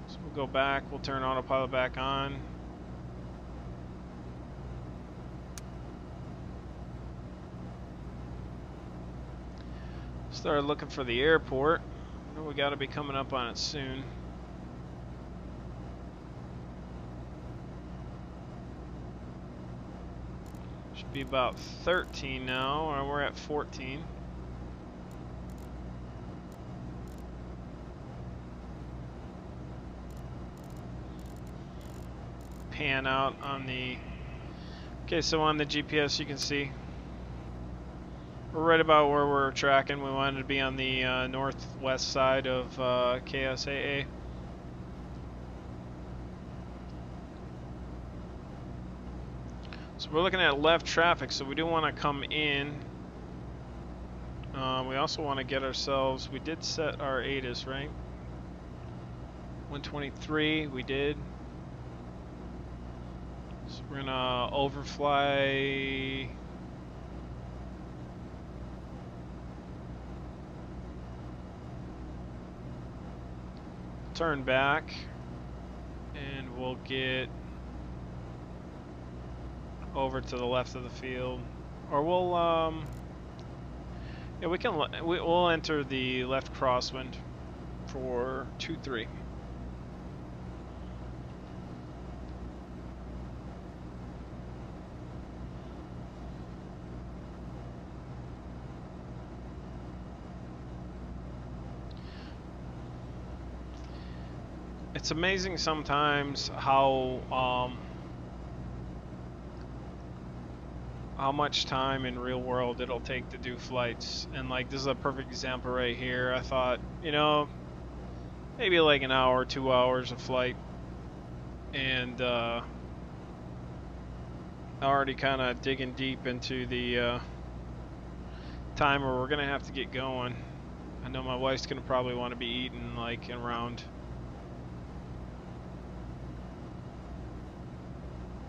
So we'll go back, we'll turn autopilot back on. Started looking for the airport. I know we gotta be coming up on it soon. Should be about 13 now, or we're at 14. Pan out on the... Okay, so on the GPS you can see we're right about where we're tracking. We wanted to be on the northwest side of KSAA. So we're looking at left traffic, so we do want to come in. We also want to get ourselves, we did set our ATIS, right? 123, we did. So we're gonna overfly. turn back and we'll get over to the left of the field, or we'll yeah, we'll enter the left crosswind for 2-3. It's amazing sometimes how much time in real world it'll take to do flights. And like, this is a perfect example right here. I thought, you know, maybe like an hour, 2 hours of flight, and already kind of digging deep into the timer. We're gonna have to get going. I know my wife's gonna probably want to be eating like around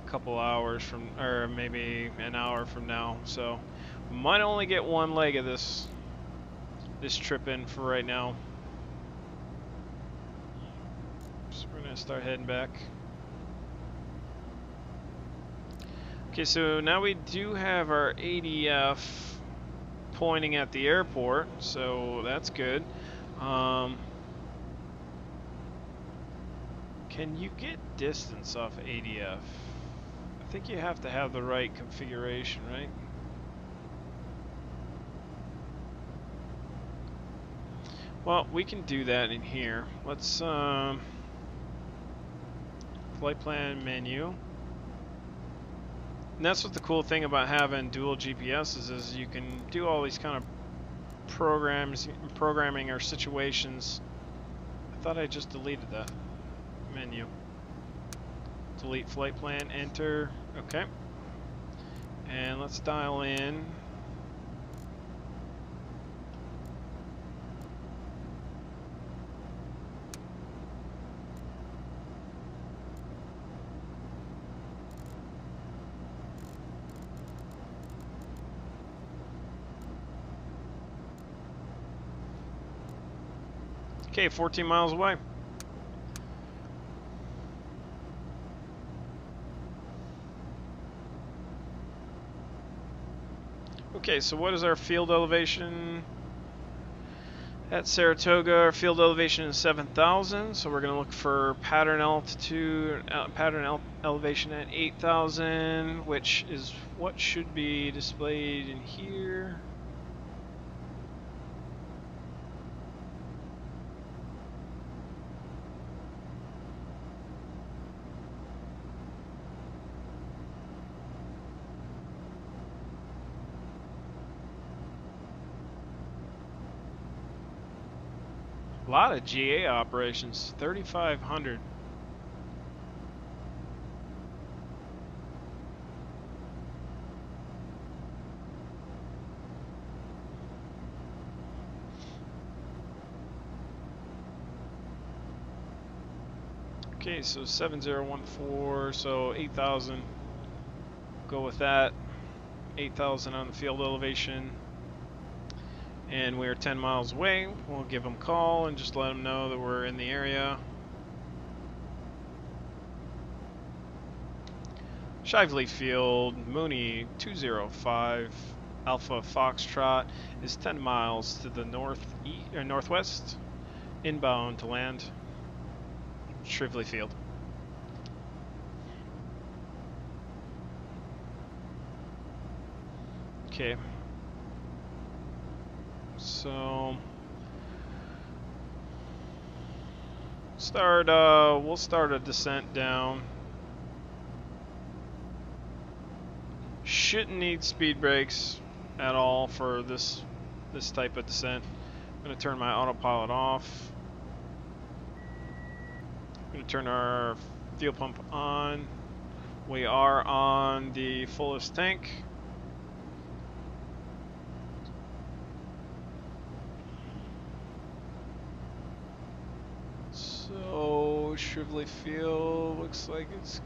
couple hours from, or maybe an hour from now, so we might only get one leg of this trip in for right now. So we're gonna start heading back. Okay, so now we do have our ADF pointing at the airport, so that's good. Can you get distance off ADF? I think you have to have the right configuration, right? Well, we can do that in here. Let's flight plan menu. And that's what the cool thing about having dual GPSs is you can do all these kind of programming or situations. I thought I just deleted that menu. Delete flight plan, enter, okay. And let's dial in. Okay, 14 miles away. Okay, so what is our field elevation at Saratoga? Our field elevation is 7,000, so we're going to look for pattern altitude, elevation at 8,000, which is what should be displayed in here. A lot of GA operations, 3,500. Okay, so 7014, so 8,000. Go with that. 8,000 on the field elevation. And we're 10 miles away. We'll give them a call and just let them know that we're in the area. Shively Field, Mooney 205, Alpha Foxtrot is 10 miles to the northwest, inbound to land. Shively Field. Okay. So we'll start a descent down. Shouldn't need speed brakes at all for this type of descent. I'm gonna turn my autopilot off. I'm gonna turn our fuel pump on. We are on the fullest tank. So Shively Field looks like it's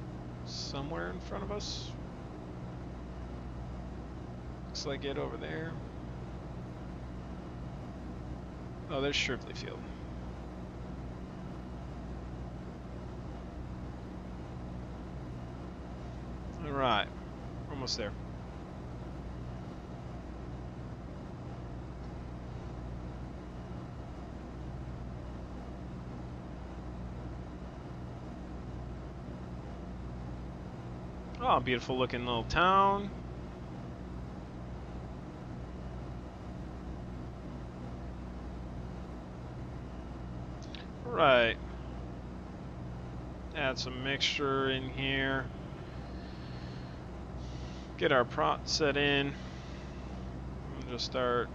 somewhere in front of us. Looks like it over there. Oh, there's Shively Field. Right, almost there. Oh, beautiful looking little town. Right. Add some mixture in here. Get our prop set in. And just start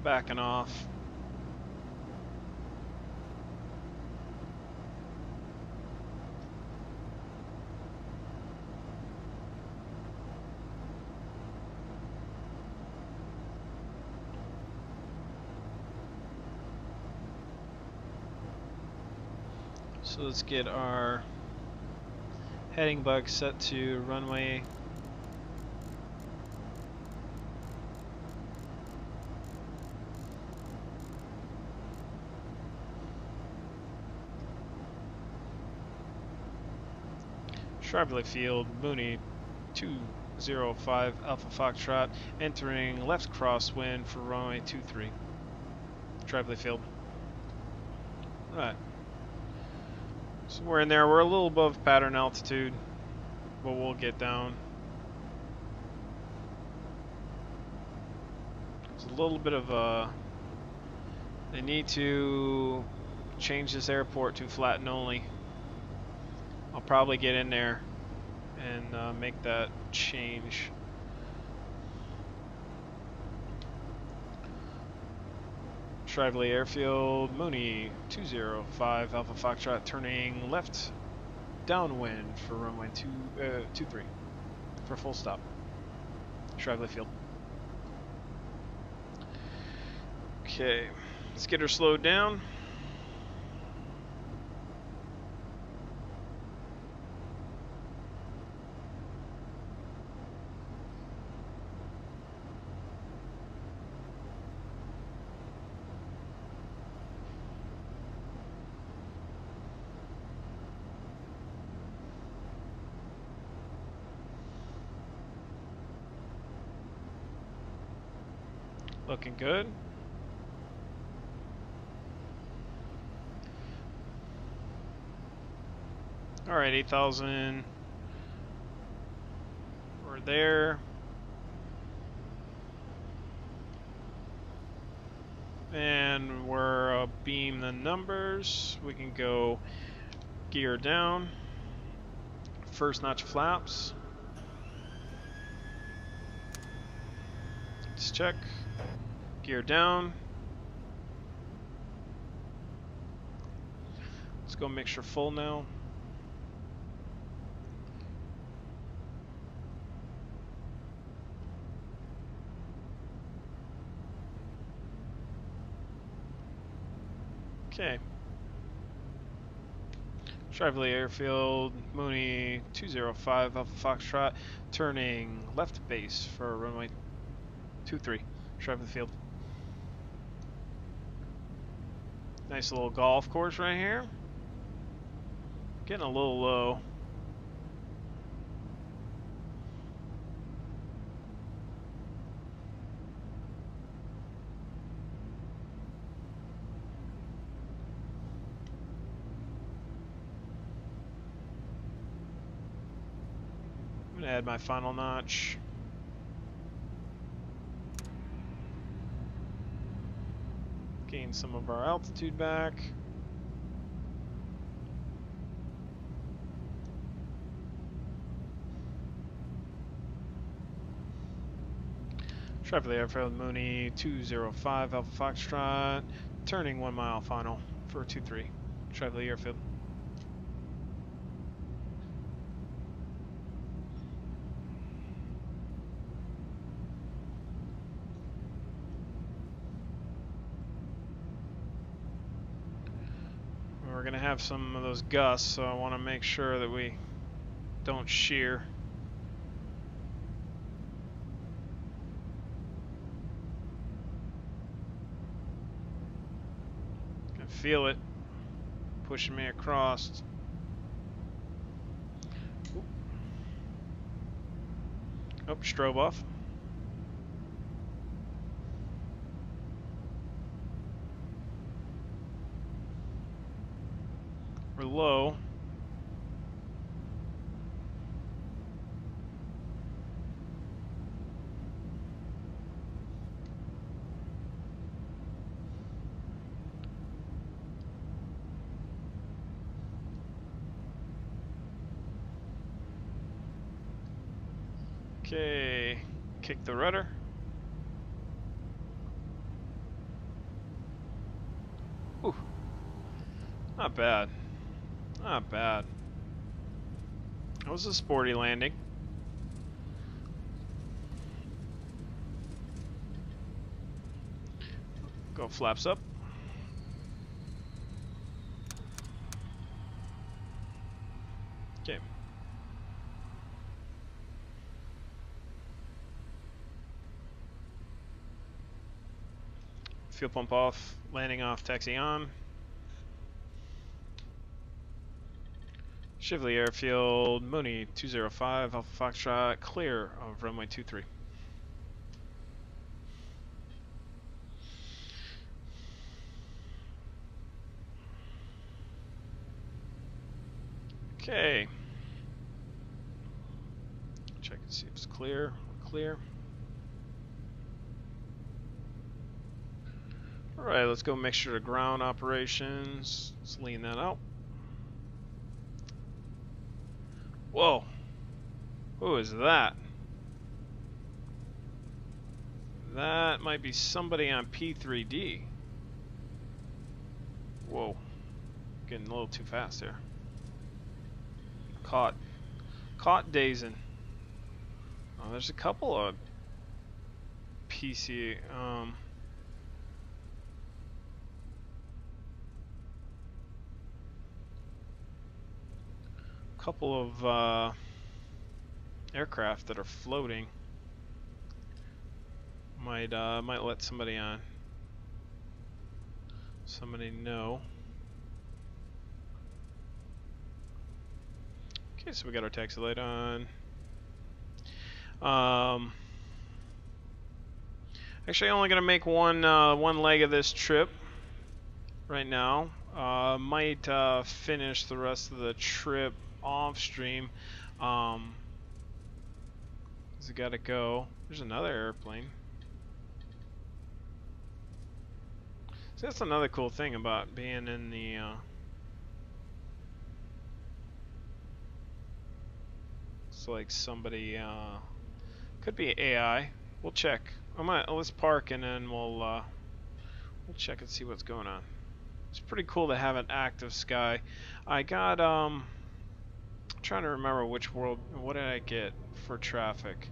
backing off. So let's get our heading bug set to runway . Shriveley Field, Mooney 205 Alpha Foxtrot, entering left crosswind for runway 23. Shriveley Field. Right. So we're in there. We're a little above pattern altitude, but we'll get down. It's a little bit of a... They need to change this airport to flatten only. I'll probably get in there and make that change. Shriveley Airfield, Mooney 205 Alpha Foxtrot, turning left downwind for runway 23 for full stop. Shriveley Field. Okay, let's get her slowed down. Looking good. All right, 8,000. We're there. And we're beam the numbers. We can go gear down. First notch flaps. Let's check. Gear down. Let's go mixture full now. Okay. Shriveley Airfield, Mooney 205 Alpha Foxtrot, turning left base for runway 23. Shriveley Field. Nice little golf course right here. Getting a little low. I'm gonna add my final notch. Gain some of our altitude back. Shriveley Airfield, Mooney 205 Alpha Foxtrot, turning 1 mile final for 23. Shriveley Airfield. We're going to have some of those gusts, so I want to make sure that we don't shear. I can feel it pushing me across. Oh, strobe off. We're low. Okay, kick the rudder. Ooh, not bad. Not bad. That was a sporty landing. Go flaps up. Okay. Fuel pump off, landing off, taxi on. Shively Airfield, Mooney 205, Alpha Foxtrot, clear of runway 23. Okay. Check and see if it's clear. Clear. Alright, let's go mixture to ground operations. Let's lean that out. Whoa. Who is that? That might be somebody on P3D. Whoa. Getting a little too fast there. Caught dazing. Oh, there's a couple of PC couple of aircraft that are floating. Might let somebody on. Somebody know. Okay, so we got our taxi light on. Actually, only gonna make one leg of this trip right now. Might finish the rest of the trip off stream. Cause we gotta go. There's another airplane. So that's another cool thing about being in the it's like somebody could be AI. We'll check. Let's park and then we'll check and see what's going on. It's pretty cool to have an active sky. I got I'm trying to remember which world. What did I get for traffic?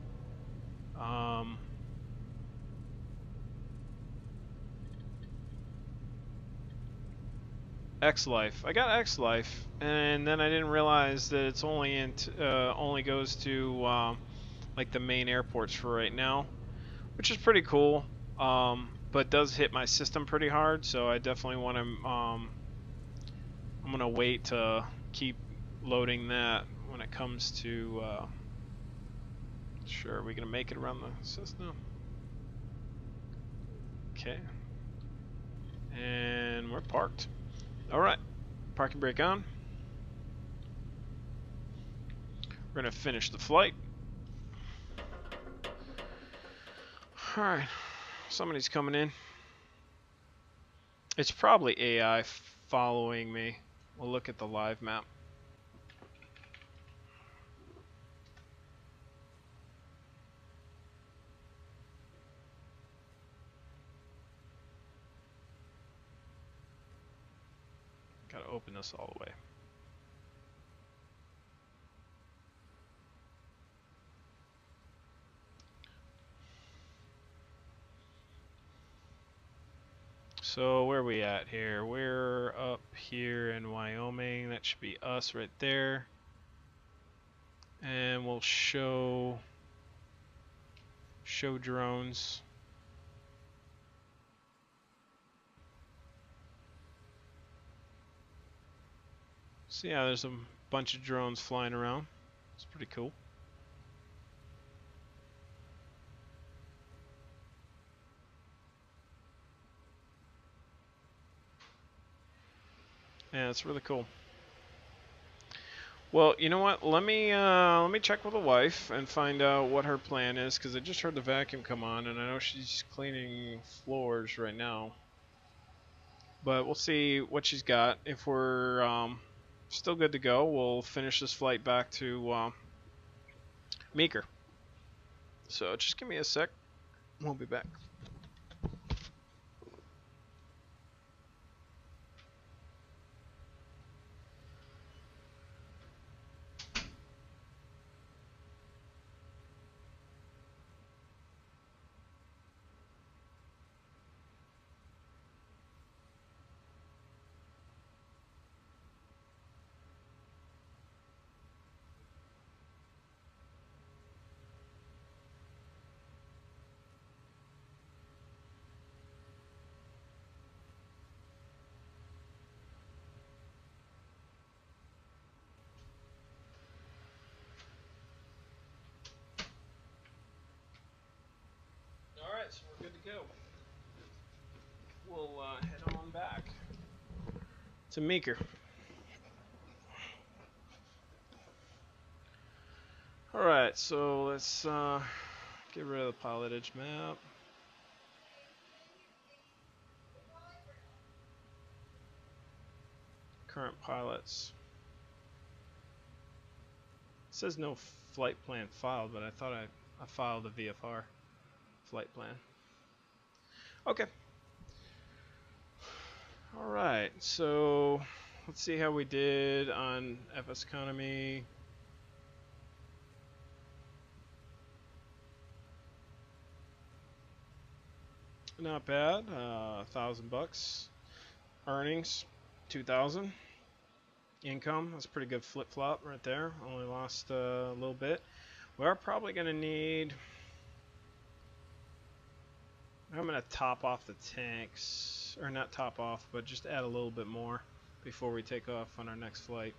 X-Life. I got X-Life, and then I didn't realize that it's only only goes to like the main airports for right now, which is pretty cool. But does hit my system pretty hard, so I definitely want to. I'm gonna wait to keep loading that when it comes to. Sure, are we gonna make it around the system? Okay. And we're parked. Alright, parking brake on. We're gonna finish the flight. Alright, somebody's coming in. It's probably AI following me. We'll look at the live map. Gotta open this all the way. So where are we at here? We're up here in Wyoming. That should be us right there. And we'll show drones. So yeah, there's a bunch of drones flying around. It's pretty cool. Yeah, it's really cool. Well, you know what? Let me check with the wife and find out what her plan is, because I just heard the vacuum come on, and I know she's cleaning floors right now. But we'll see what she's got. If we're still good to go, we'll finish this flight back to Meeker. So just give me a sec. We'll be back. Alright, so we're good to go. We'll head on back to Meeker. Alright, so let's get rid of the pilotage map. Current pilots. It says no flight plan filed, but I thought I filed a VFR flight plan. Okay. Alright, so let's see how we did on FS economy. Not bad. $1,000 earnings, 2,000 income. That's a pretty good flip flop right there. Only lost a little bit. We are probably going to need. I'm going to top off the tanks, or not top off, but just add a little bit more before we take off on our next flight.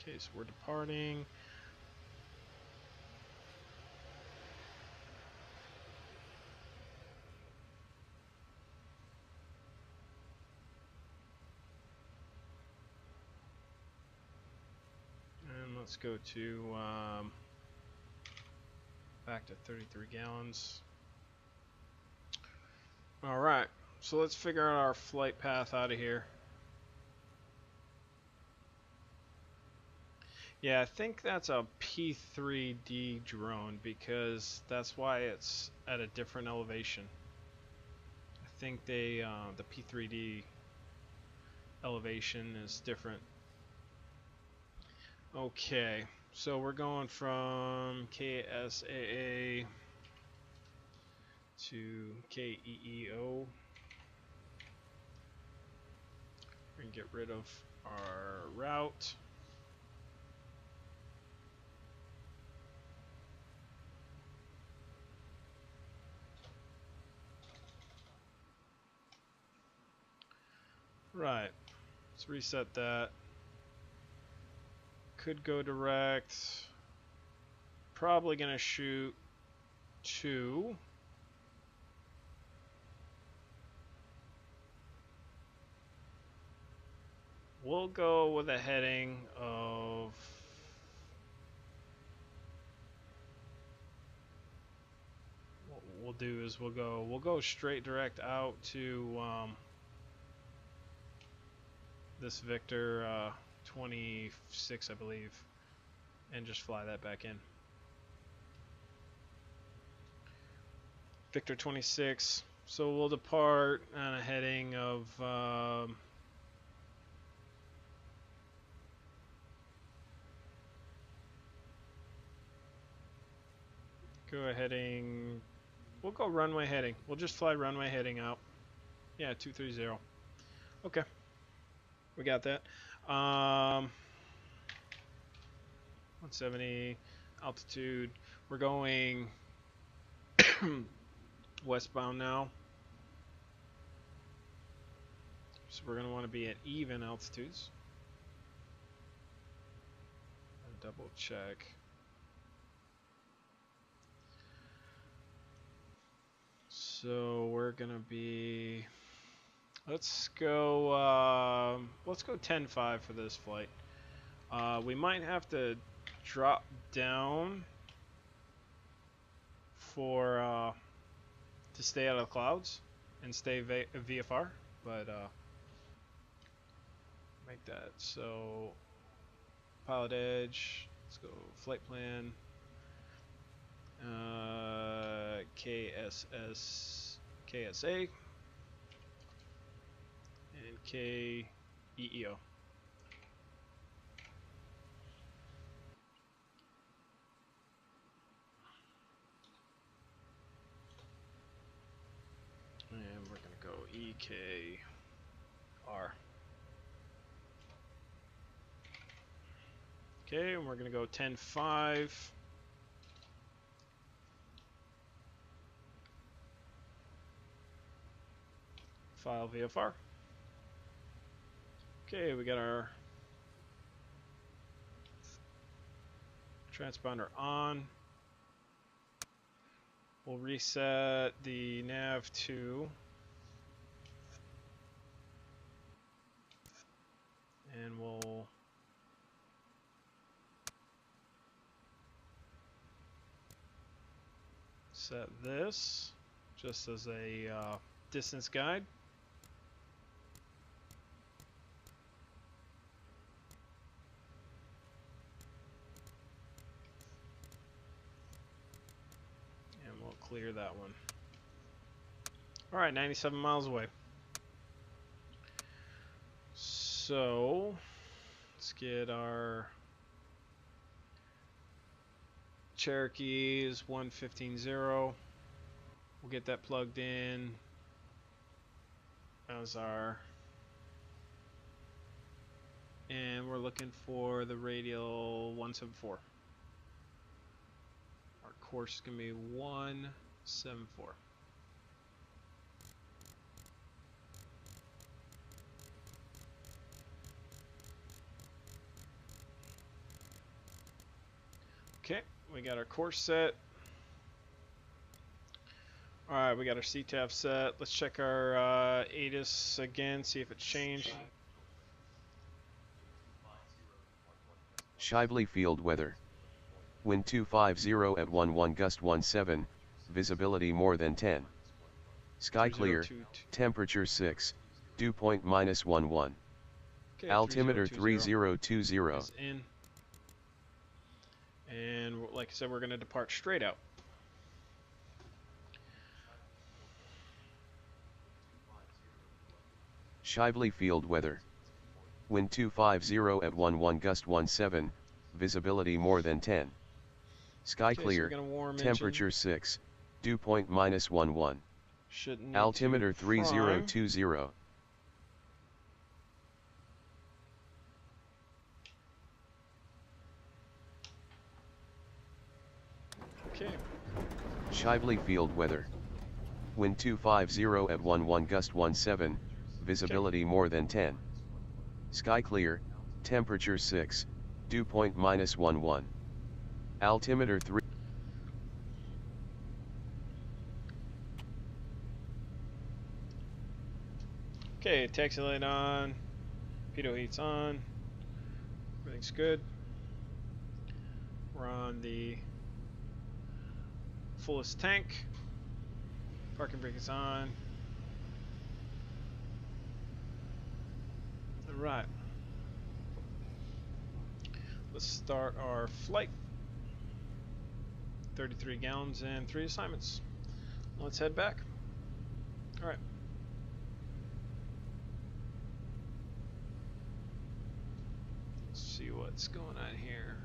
Okay, so we're departing. And let's go to back to 33 gallons. All right, so let's figure out our flight path out of here. Yeah, I think that's a P3D drone because that's why it's at a different elevation. I think they the P3D elevation is different. Okay, so we're going from KSAA to KEEO. We're going to get rid of our route. Right, let's reset that. Could go direct. Probably going to shoot 2. We'll go with a heading of what we'll do is we'll go straight direct out to this Victor 26, I believe, and just fly that back in. Victor 26. So we'll depart on a heading of go heading. We'll go runway heading. We'll just fly runway heading out. Yeah, 230. Okay. We got that. 170 altitude. We're going westbound now. So we're going to want to be at even altitudes. Double check. So we're gonna be, let's go 10-5 for this flight. We might have to drop down for to stay out of the clouds and stay VFR, but make that so pilot edge. Let's go flight plan. KSA and KEEO. And we're gonna go EKR. Okay, and we're gonna go 10-5. File VFR. Okay, we got our transponder on. We'll reset the nav to, and we'll set this just as a distance guide. And we'll clear that one. All right, 97 miles away. So let's get our Cherokees 115.0. We'll get that plugged in as our, and we're looking for the radial 174. Our course is gonna be 174. Okay, we got our course set. Alright, we got our CTAF set. Let's check our ATIS again, see if it's changed. Shively field weather. Wind 250 at 11 gust 17, visibility more than 10. Sky clear, temperature 6, dew point -11. Okay, altimeter 3020. Is in. And like I said, we're going to depart straight out. Shively field weather. Wind 250 at 11 gust 17, visibility more than 10. Sky clear, temperature 6, dew point -11. Altimeter 3020. Okay. Shively field weather. Wind 250 at 11 gust 17, visibility more than 10. Sky clear, temperature 6, dew point -11. Altimeter 3. Okay, taxi light on, pitot heat's on, everything's good. We're on the fullest tank, parking brake is on. Alright, let's start our flight. 33 gallons and 3 assignments. Let's head back. Alright. Let's see what's going on here.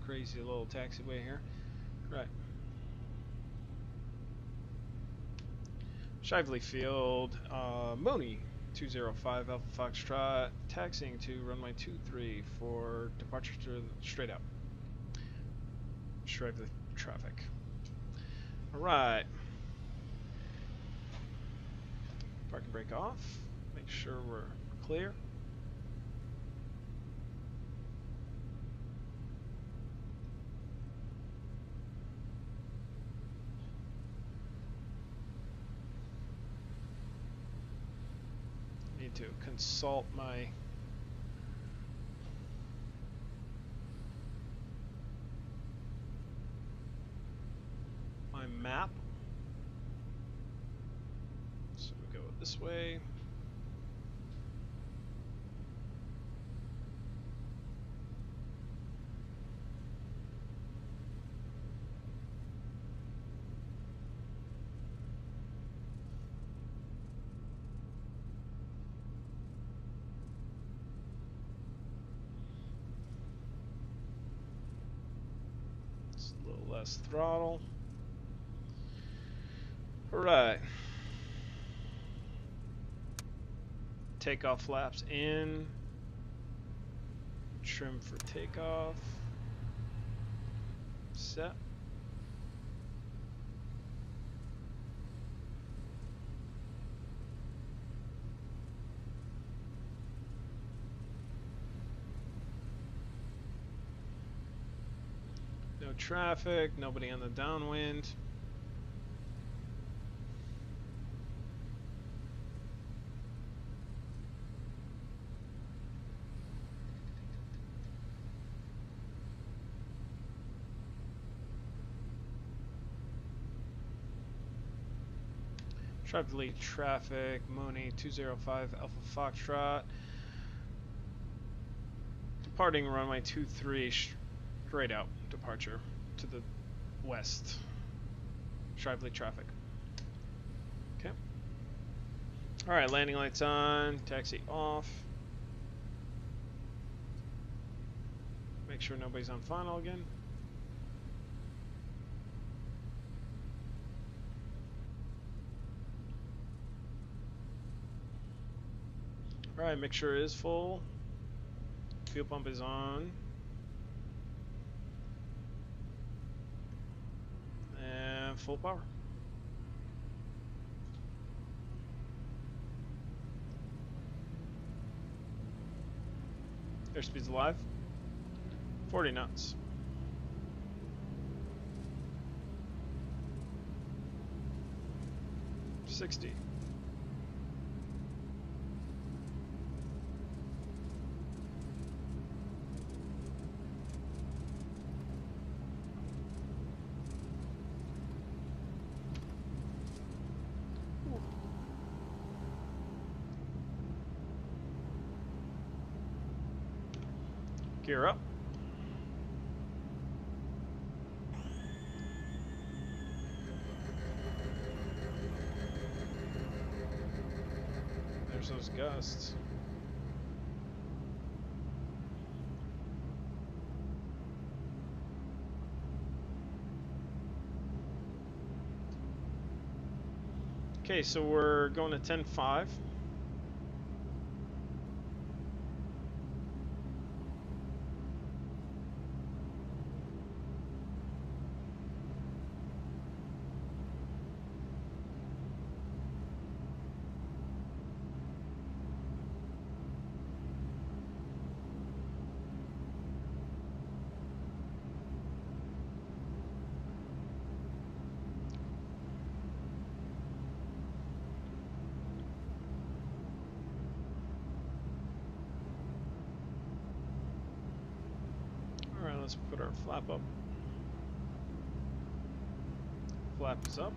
Crazy little taxiway here. Right. Shively Field, Mooney 205 Alpha Foxtrot, taxiing to runway 23 for departure to straight out. Shively traffic. Alright. Parking brake off. Make sure we're clear. to consult my map. So we go this way. It's a little less throttle. All right. Takeoff flaps in. Trim for takeoff. Set. No traffic, nobody on the downwind. Try to delete traffic, Mooney 205 Alpha Foxtrot. Departing runway 23, straight out departure to the west. Shively traffic. Okay. Alright, landing lights on, taxi off. Make sure nobody's on final again. Alright, mixture is full. Fuel pump is on. And full power. Airspeed's alive. 40 knots. $60. Gear up. There's those gusts. Okay, so we're going to 10.5. Let's put our flap up. Flap is up.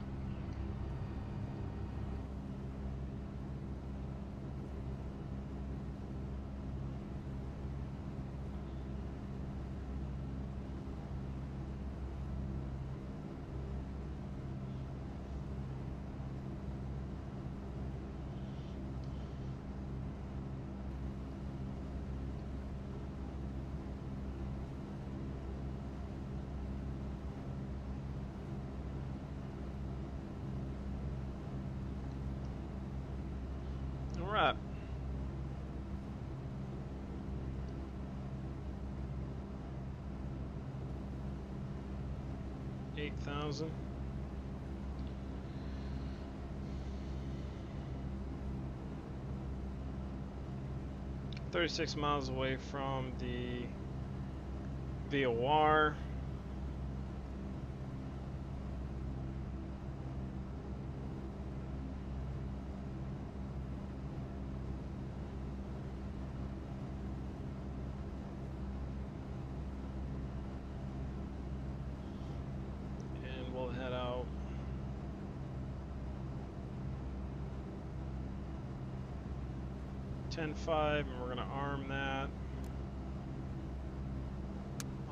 Alright. $8,000. $36 miles away from the VOR. 10.5, and we're gonna arm that.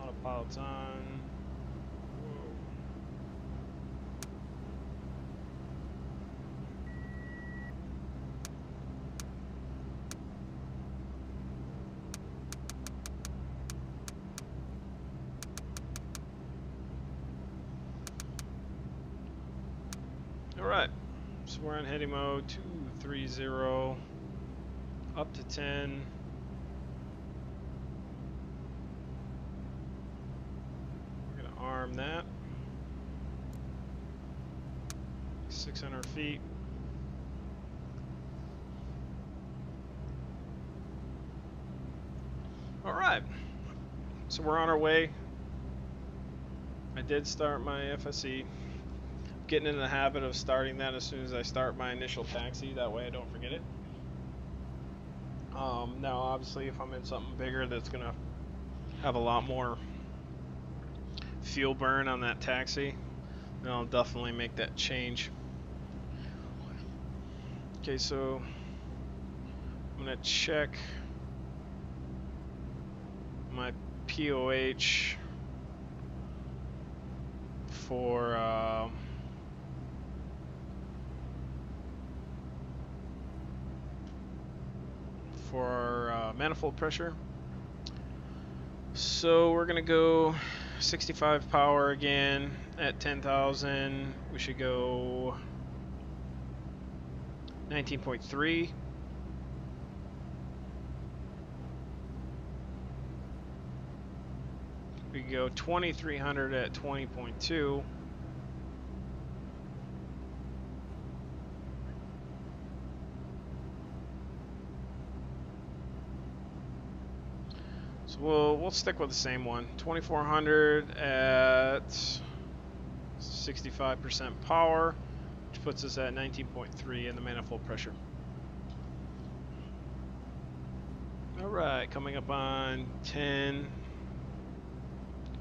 Autopilot's on. Alright, so we're on heading mode 230, up to 10. We're going to arm that. 600 feet. Alright, so we're on our way. I did start my FSE. Getting in the habit of starting that as soon as I start my initial taxi, that way I don't forget it. Now obviously if I'm in something bigger that's gonna have a lot more fuel burn on that taxi, then I'll definitely make that change. Okay, so I'm gonna check my POH for manifold pressure. So we're gonna go 65 power again at 10,000. We should go 19.3. We can go 2300 at 20.2. So we'll stick with the same one. 2400 at 65% power, which puts us at 19.3 in the manifold pressure. Alright, coming up on 10.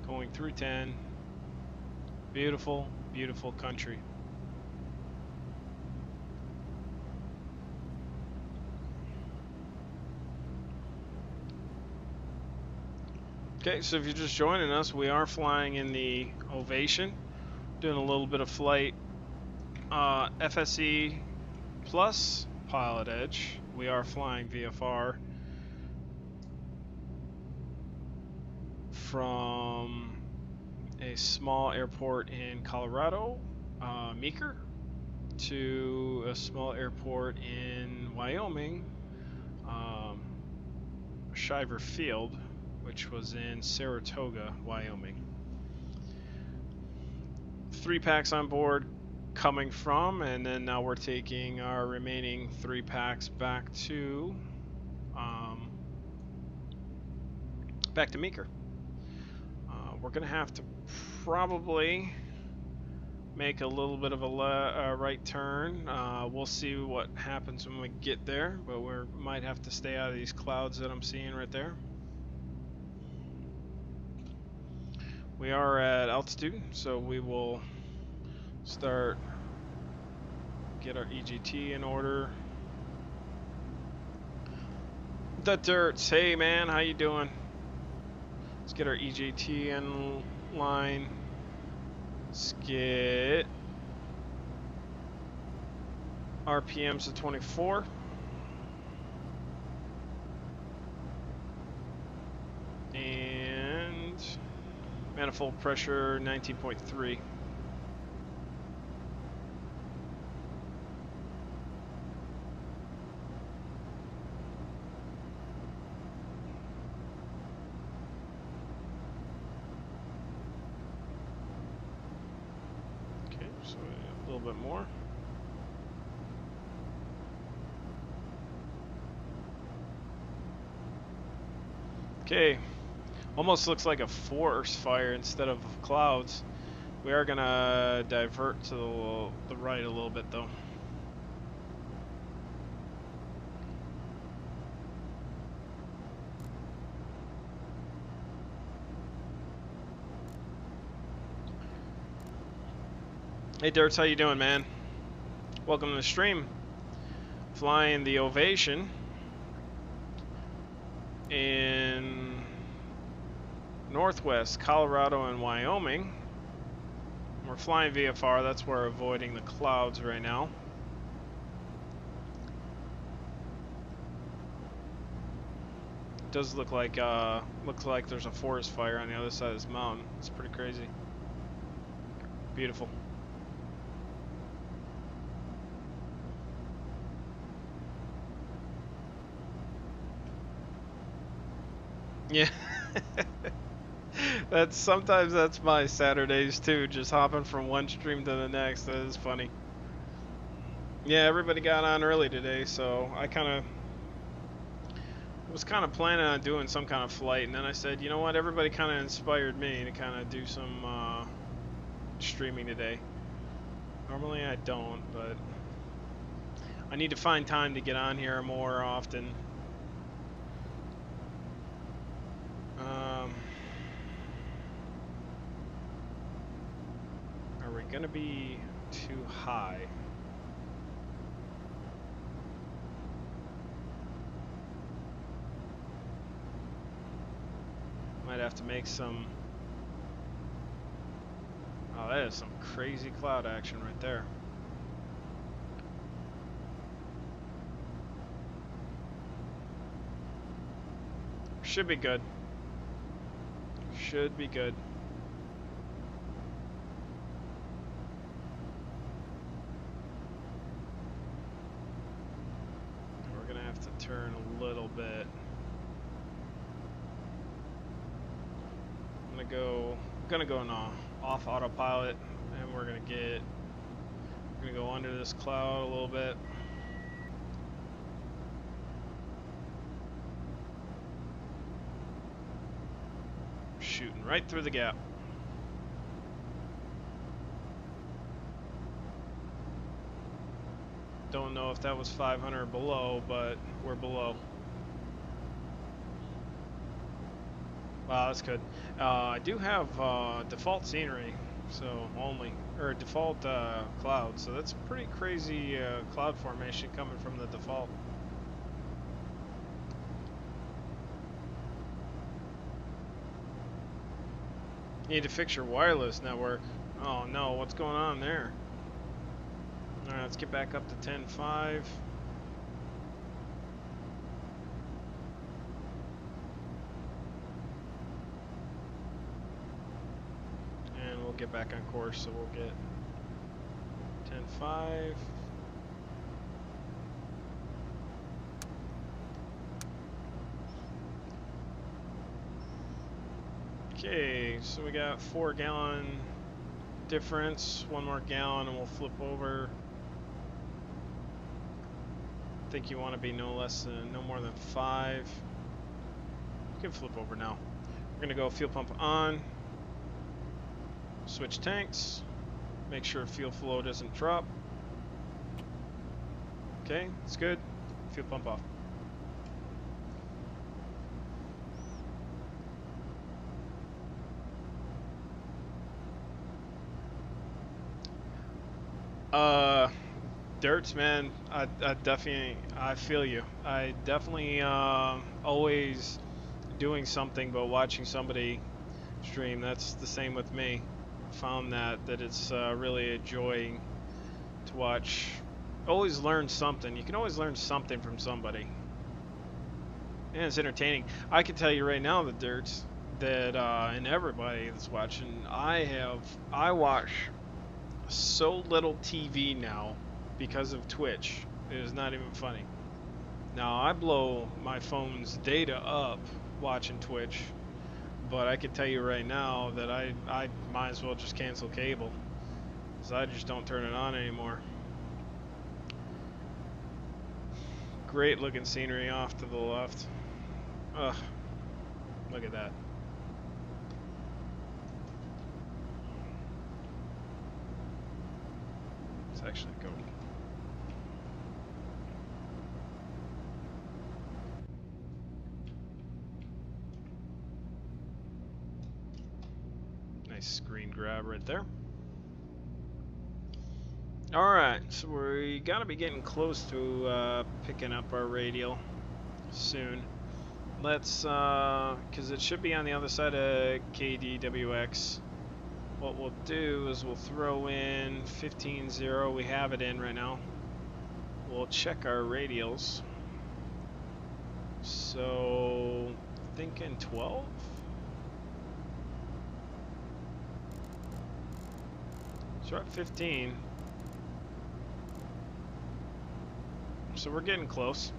Going through 10. Beautiful, beautiful country. Okay, so if you're just joining us, we are flying in the Ovation, doing a little bit of flight FSE plus pilot edge. We are flying VFR from a small airport in Colorado, Meeker, to a small airport in Wyoming, Shiver Field, which was in Saratoga, Wyoming. 3 packs on board coming from, and then now we're taking our remaining 3 packs back to Meeker. We're gonna have to probably make a little bit of a right turn. We'll see what happens when we get there, but we might have to stay out of these clouds that I'm seeing right there. We are at altitude, so we will get our EGT in order. The Dirts, hey man, how you doing? Let's get our EGT in line. Let's get RPMs to 24. And manifold pressure 19.3. Okay, so a little bit more. Okay, almost looks like a forest fire instead of clouds. We are gonna divert to the right a little bit though. Hey Dirts, how you doing, man? Welcome to the stream. Flying the Ovation. in northwest Colorado and Wyoming. We're flying VFR, that's where we're avoiding the clouds right now. It does look like there's a forest fire on the other side of this mountain. It's pretty crazy. Beautiful. Yeah. Sometimes that's my Saturdays too, just hopping from one stream to the next. That is funny. Yeah, everybody got on early today, so I was kind of planning on doing some kind of flight, and then I said, you know what, everybody kind of inspired me to kind of do some streaming today. Normally I don't, but I need to find time to get on here more often. Are we gonna be too high? Might have to make some... Oh, that is some crazy cloud action right there. Should be good. Should be good. We're gonna have to turn a little bit. I'm gonna go off autopilot, and we're gonna go under this cloud a little bit. Shooting right through the gap. Don't know if that was 500 or below, but we're below. Wow, that's good. I do have default scenery, so default cloud, so that's pretty crazy cloud formation coming from the default. You need to fix your wireless network. Oh no, what's going on there? Alright, let's get back up to 10.5. And we'll get back on course, so we'll get 10.5. Okay, so we got 4 gallon difference, 1 more gallon and we'll flip over. I think you want to be no more than 5. You can flip over now. We're gonna go fuel pump on, switch tanks, make sure fuel flow doesn't drop. Okay, it's good. Fuel pump off. Dirts, man, I definitely, I feel you. I definitely always doing something but watching somebody stream. That's the same with me. Found that it's really a joy to watch. Always learn something. You can always learn something from somebody, and it's entertaining. I can tell you right now, the dirts that and everybody that's watching, I watch so little TV now because of Twitch. It is not even funny. Now I blow my phone's data up watching Twitch, but I can tell you right now that I might as well just cancel cable, because I just don't turn it on anymore. Great looking scenery off to the left. Ugh, look at that. Let's actually go. Nice screen grab right there. Alright, so we gotta be getting close to picking up our radial soon. let's, because it should be on the other side of KDWX. What we'll do is we'll throw in 15.0. We have it in right now. We'll check our radials. So, thinking 12? So we're at 15. So we're getting close.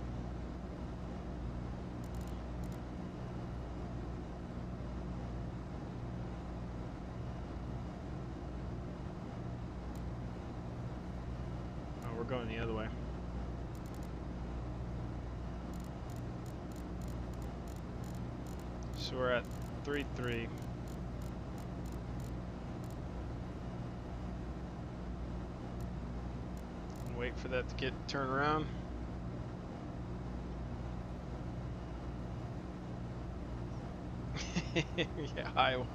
Oh, we're going the other way. So we're at 3.3. Wait for that to get turned around. Yeah, Iowa.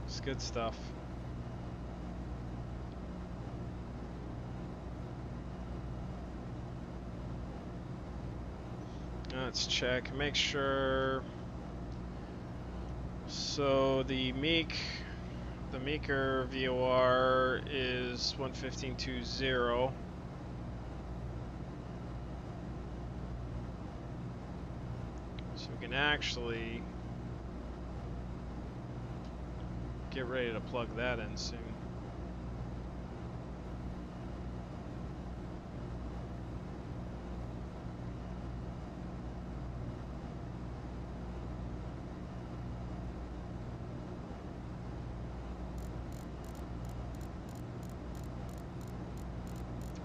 It's good stuff. Let's check, make sure. So the Meeker VOR is 115.20. So we can actually get ready to plug that in soon.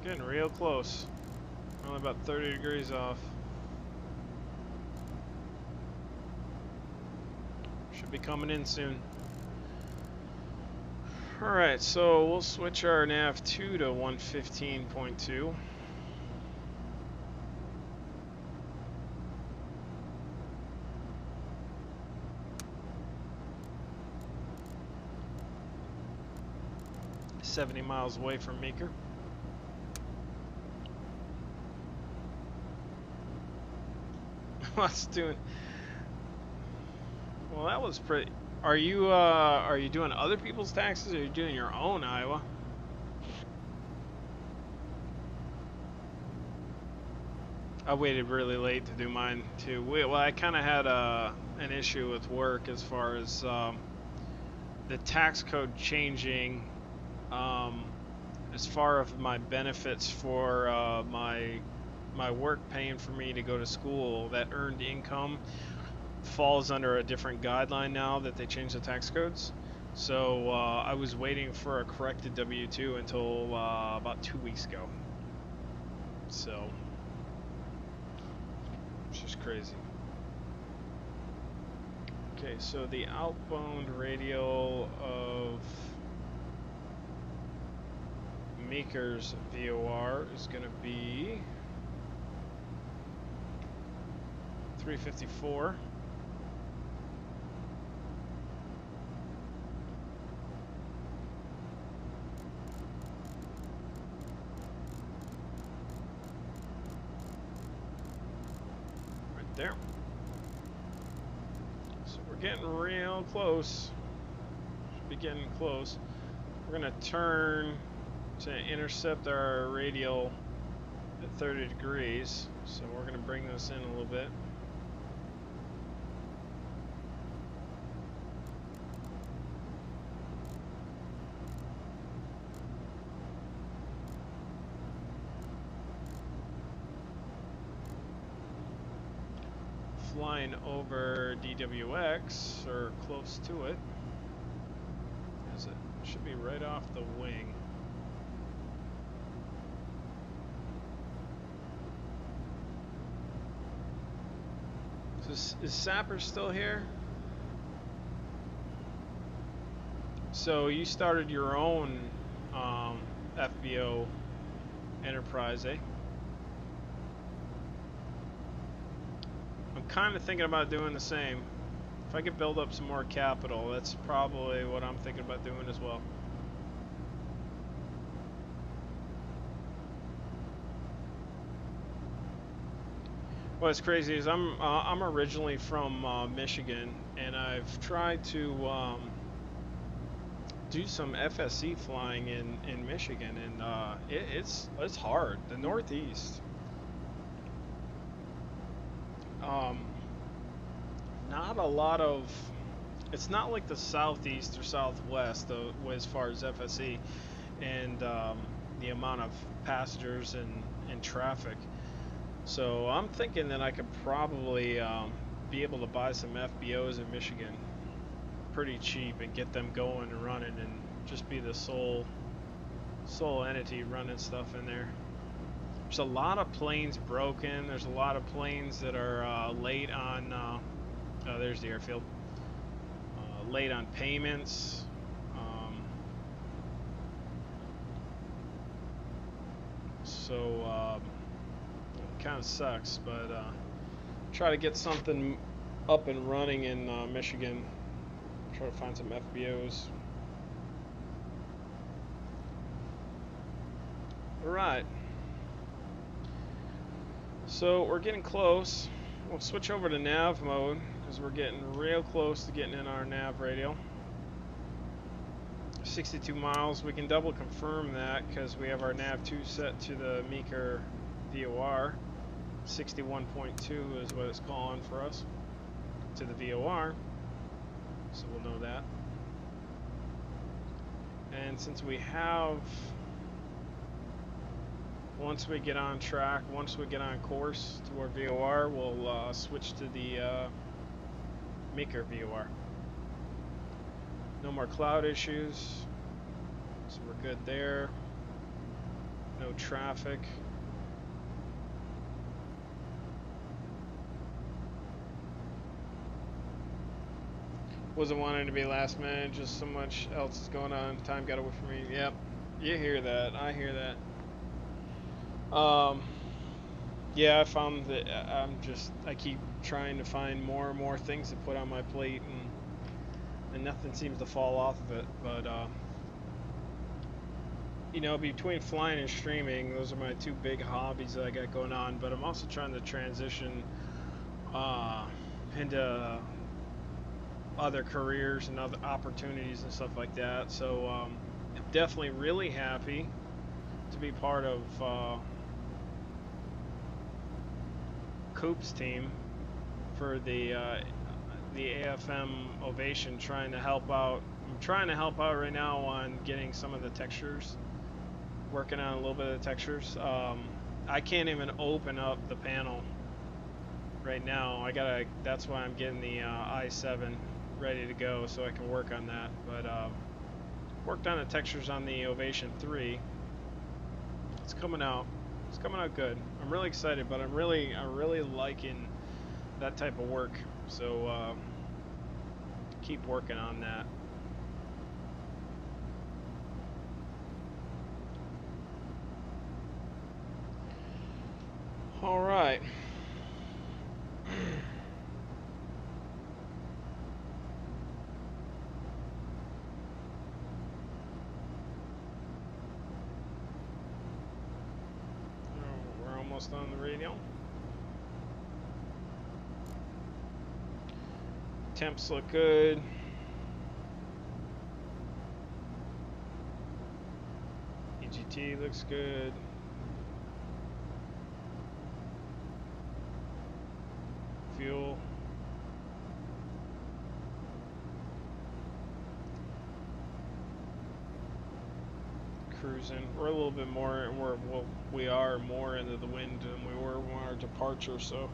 Getting real close. Only about 30 degrees off. Should be coming in soon. Alright, so we'll switch our nav 2 to 115.2. $70 miles away from Meeker. What's doing? Well, that was pretty. Are you doing other people's taxes, or are you doing your own, Iowa? I waited really late to do mine too. Well, I kind of had an issue with work as far as the tax code changing. As far as my benefits for my work paying for me to go to school, that earned income falls under a different guideline now that they changed the tax codes. So I was waiting for a corrected W-2 until about 2 weeks ago. So it's just crazy. Okay, so the outbound radial of Meeker's VOR is going to be 354. Right there. So we're getting real close. Should be getting close. We're going to turn to intercept our radial at 30 degrees. So we're going to bring this in a little bit. Flying over DWX, or close to it, as it should be right off the wing. So is Sapper still here? So you started your own FBO enterprise, eh? I'm kind of thinking about doing the same. If I could build up some more capital, that's probably what I'm thinking about doing as well. What's crazy is I'm originally from Michigan, and I've tried to do some FSE flying in Michigan, and it's hard. The Northeast, um, not a lot of. It's not like the Southeast or Southwest though, as far as FSE and the amount of passengers and traffic. So I'm thinking that I could probably be able to buy some FBOs in Michigan pretty cheap and get them going and running, and just be the sole entity running stuff in there. There's a lot of planes broken. There's a lot of planes that are late on. Oh, there's the airfield. Late on payments. So it kind of sucks, but try to get something up and running in Michigan. Try to find some FBOs. Alright. So we're getting close. We'll switch over to nav mode because we're getting real close to getting in our nav radial. 62 miles. We can double confirm that because we have our nav 2 set to the Meeker VOR. 61.2 is what it's calling for us to the VOR, so we'll know that. And since we have, once we get on track, once we get on course to our VOR, we'll switch to the Meeker VOR. No more cloud issues, so we're good there. No traffic. Wasn't wanting to be last minute, just so much else is going on. Time got away from me. Yep, you hear that. I hear that. Yeah, I found that I keep trying to find more and more things to put on my plate, and nothing seems to fall off of it. But you know, between flying and streaming, those are my two big hobbies that I got going on. But I'm also trying to transition into other careers and other opportunities and stuff like that. So I'm definitely really happy to be part of Coop's team for the AFM Ovation, trying to help out. I'm trying to help out right now on getting some of the textures, working on a little bit of the textures. I can't even open up the panel right now. That's why I'm getting the i7 ready to go so I can work on that. But worked on the textures on the Ovation 3. It's coming out. It's coming out good. I'm really excited, but I'm really liking that type of work. So keep working on that. All right. On the radio. Temps look good. EGT looks good. Fuel. Cruising. We're a little bit more, we are more into the wind than we were when our departure, so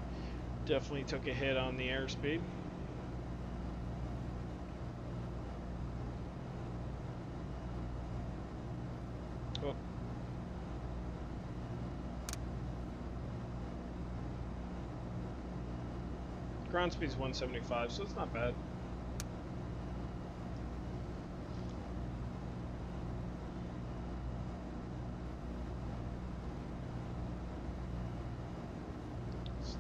definitely took a hit on the airspeed. Oh. Ground speed's 175, so it's not bad.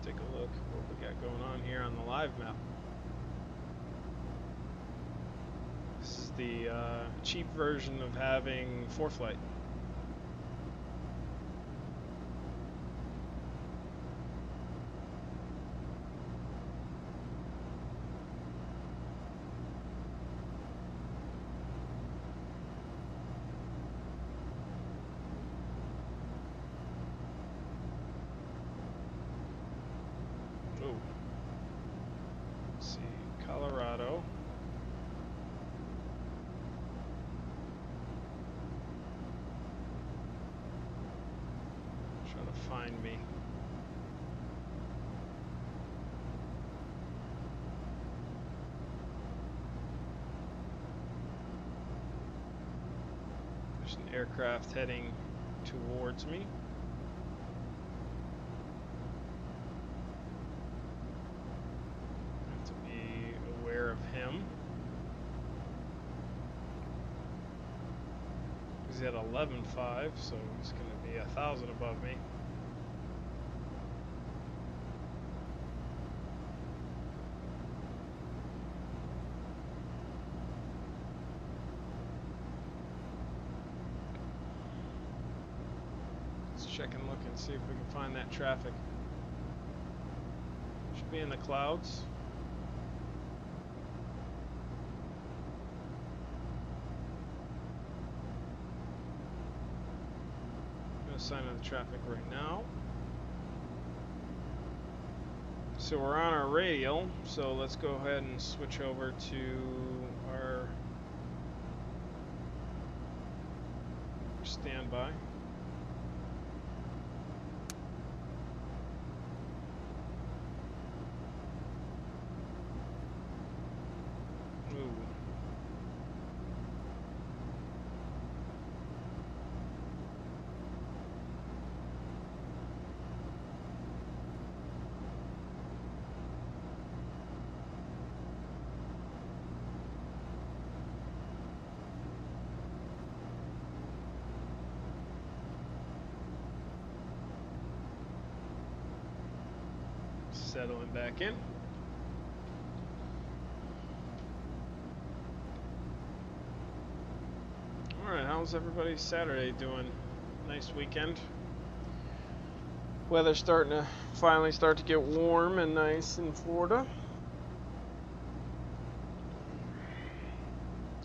Take a look what we got going on here on the live map. This is the cheap version of having ForeFlight. find me. There's an aircraft heading towards me. I have to be aware of him. He's at 11.5, so he's going to be 1,000 above me. Let's check and look and see if we can find that traffic. Should be in the clouds. No sign of the traffic right now. So we're on our radial, so let's go ahead and switch over to our standby. Ooh. Settling back in. Alright, how's everybody Saturday doing? Nice weekend. Weather's starting to finally start to get warm and nice in Florida.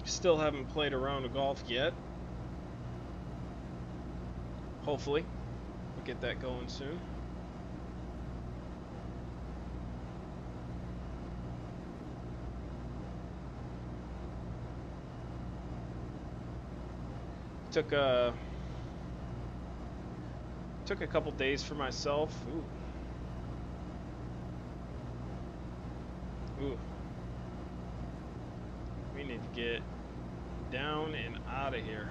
Still haven't played a round of golf yet. Hopefully, we'll get that going soon. Took a couple days for myself. Ooh. We need to get down and out of here.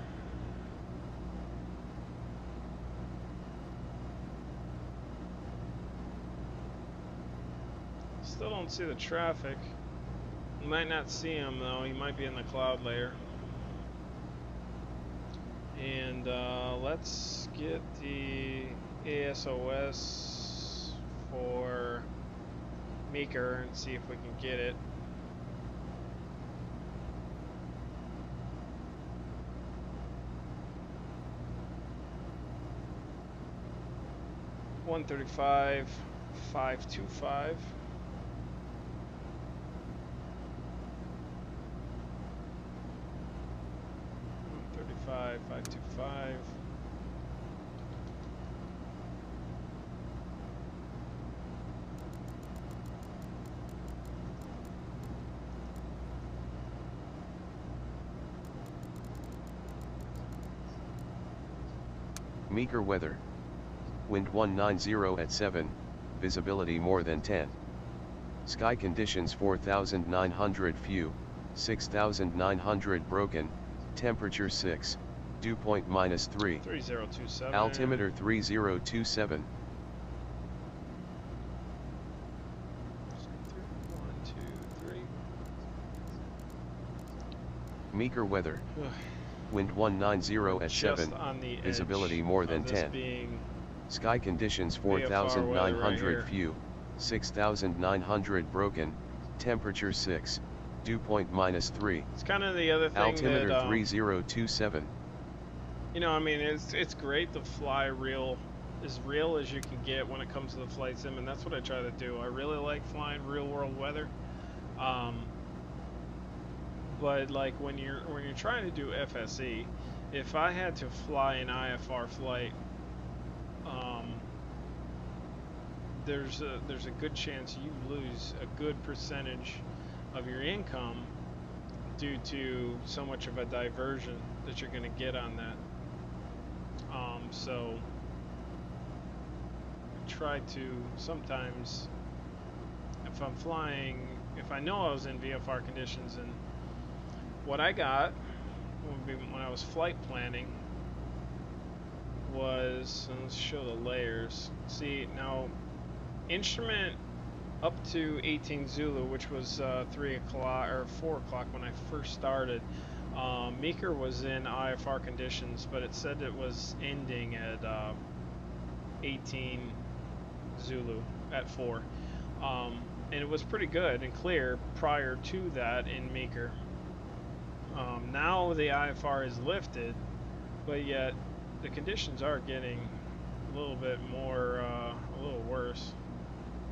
Still don't see the traffic. You might not see him though. He might be in the cloud layer. And let's get the ASOS for Meeker and see if we can get it. $135,525. 525. Meeker weather. Wind 190 at 7, visibility more than 10. Sky conditions 4,900 few, 6,900 broken, temperature 6, dew point -3. 3027. Altimeter 3027. 1, 2, 3. Meeker weather. Wind 190 at 7, On the visibility more than 10. Sky conditions 4,900 right few, 6,900 broken, temperature 6, dew point -3. It's kind of the other thing Altimeter that 3027. you know, I mean, it's great to fly as real as you can get when it comes to the flight sim, and that's what I try to do. I really like flying real world weather. But like when you're trying to do FSE, if I had to fly an IFR flight, there's a good chance you lose a good percentage of your income due to so much of a diversion that you're going to get on that. So try to sometimes, if I'm flying, if I know I was in VFR conditions, and what I got would be when I was flight planning was, and let's show the layers. See, now instrument up to 18 Zulu, which was 3 o'clock or 4 o'clock when I first started, Meeker was in IFR conditions, but it said it was ending at 18 Zulu at 4. And it was pretty good and clear prior to that in Meeker. Now the IFR is lifted, but yet the conditions are getting a little bit more, a little worse.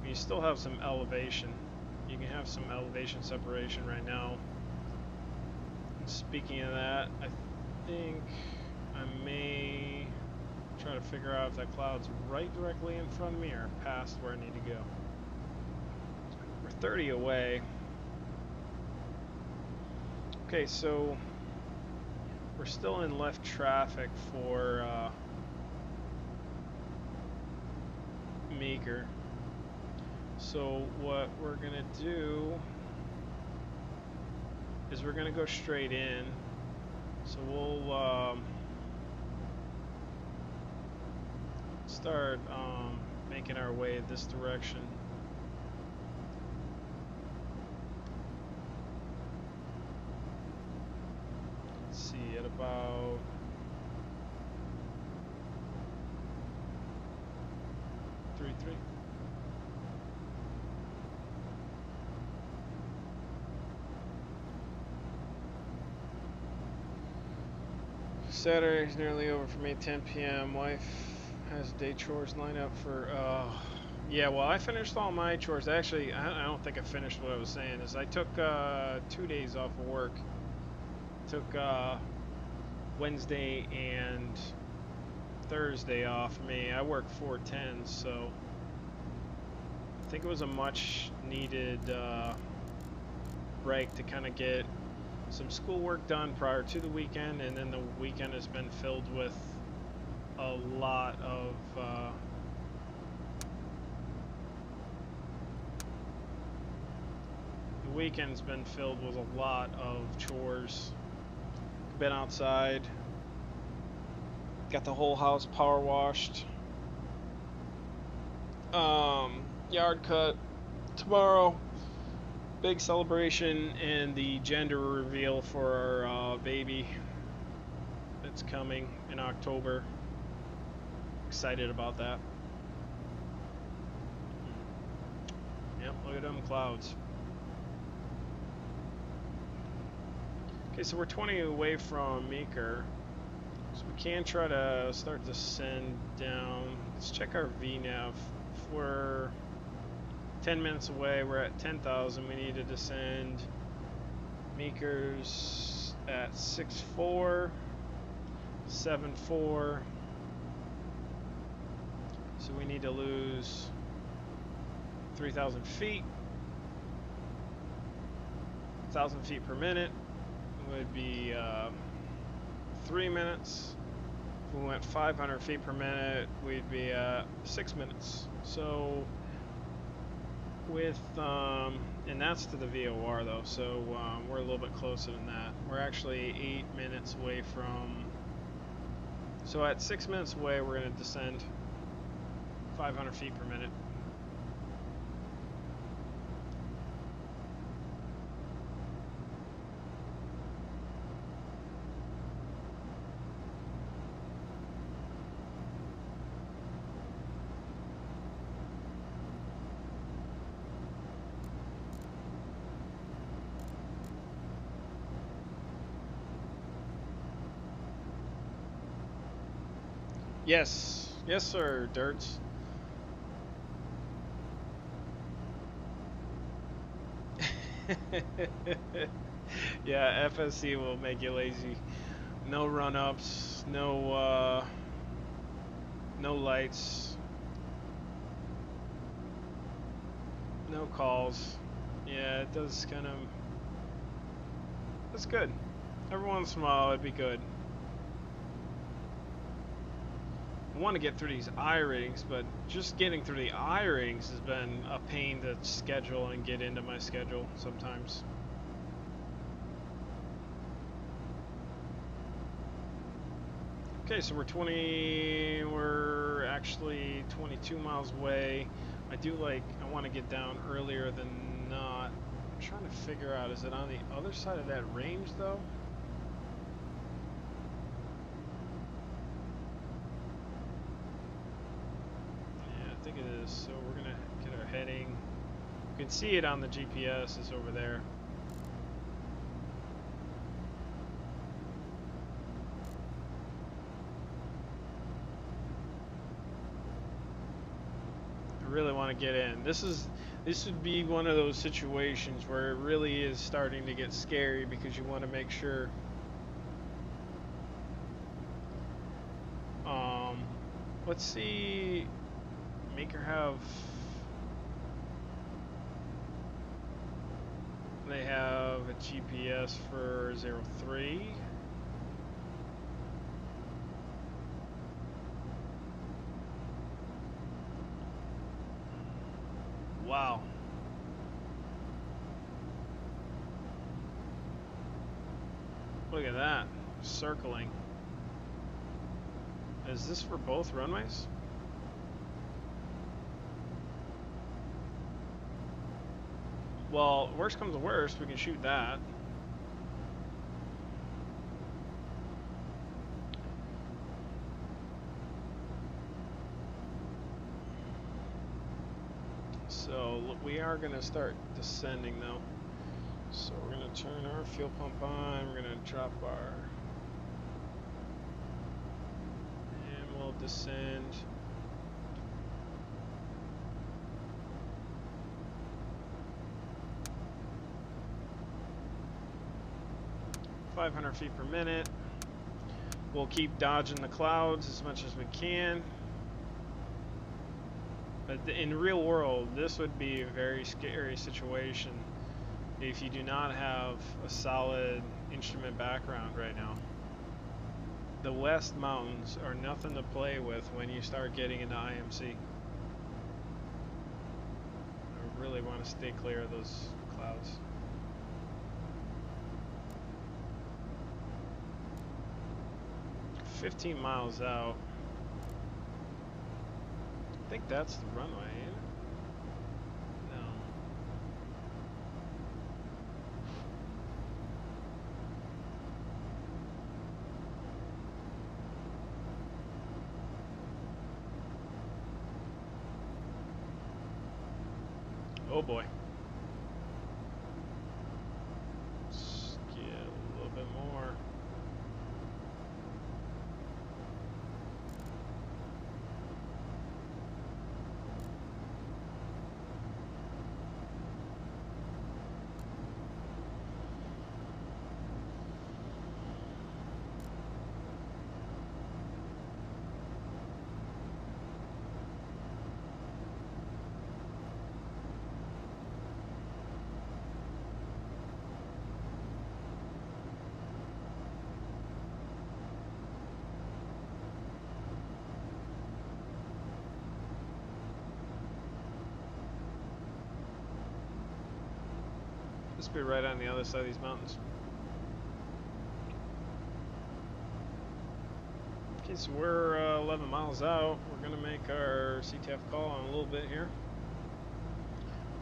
You still have some elevation. You can have some elevation separation right now. And speaking of that, I think I may try to figure out if that cloud's right directly in front of me or past where I need to go. We're 30 away. Okay, so we're still in left traffic for Meeker. So what we're gonna do is we're gonna go straight in. So we'll start making our way this direction. Let's see, at about 3-3. Saturday's nearly over for me, 10 p.m. Wife has day chores lined up for, yeah, well, I finished all my chores. Actually, I don't think I finished what I was saying. Is I took 2 days off of work. Took Wednesday and Thursday off for me. I work 4/10s, so I think it was a much needed break to kind of get some schoolwork done prior to the weekend, and then the weekend has been filled with a lot of chores. Been outside, got the whole house power washed, yard cut tomorrow. Big celebration and the gender reveal for our baby that's coming in October. Excited about that. Yep, look at them clouds. Okay, so we're 20 away from Meeker, so we can try to start to send down. Let's check our VNAV. If we're 10 minutes away, we're at 10,000. We need to descend. Meeker's at 6.4, 7.4. So we need to lose 3,000 feet. 1,000 feet per minute would be 3 minutes. If we went 500 feet per minute, we'd be 6 minutes. So with and that's to the VOR though, so we're a little bit closer than that. We're actually 8 minutes away from, so at 6 minutes away we're going to descend 500 feet per minute. Yes, yes sir, Dirts. Yeah, FSE will make you lazy. No run-ups, no lights, no calls. Yeah, it does kind of, it's good. Every once in a while it'd be good. I want to get through these I ratings, but just getting through the I ratings has been a pain to schedule and get into my schedule sometimes. Okay, so we're actually 22 miles away. I want to get down earlier than not. I'm trying to figure out, is it on the other side of that range though? Yeah, I think it is. So we're gonna get our heading. You can see it on the GPS, it's over there. Really want to get in. This would be one of those situations where it really is starting to get scary because you want to make sure let's see, Maker they have a GPS for 03. Wow. Look at that. Circling. Is this for both runways? Well, worst comes to worst, we can shoot that. So we are going to start descending though. So we're going to turn our fuel pump on, we're going to drop our, and we'll descend. .500 feet per minute. We'll keep dodging the clouds as much as we can. But in real world, this would be a very scary situation if you do not have a solid instrument background right now. The West Mountains are nothing to play with when you start getting into IMC. I really want to stay clear of those clouds. $15 miles out. I think that's the runway, ain't it? No. Oh boy. Let's get a little bit more. This will be right on the other side of these mountains. Okay, so we're 11 miles out. We're going to make our CTF call on a little bit here.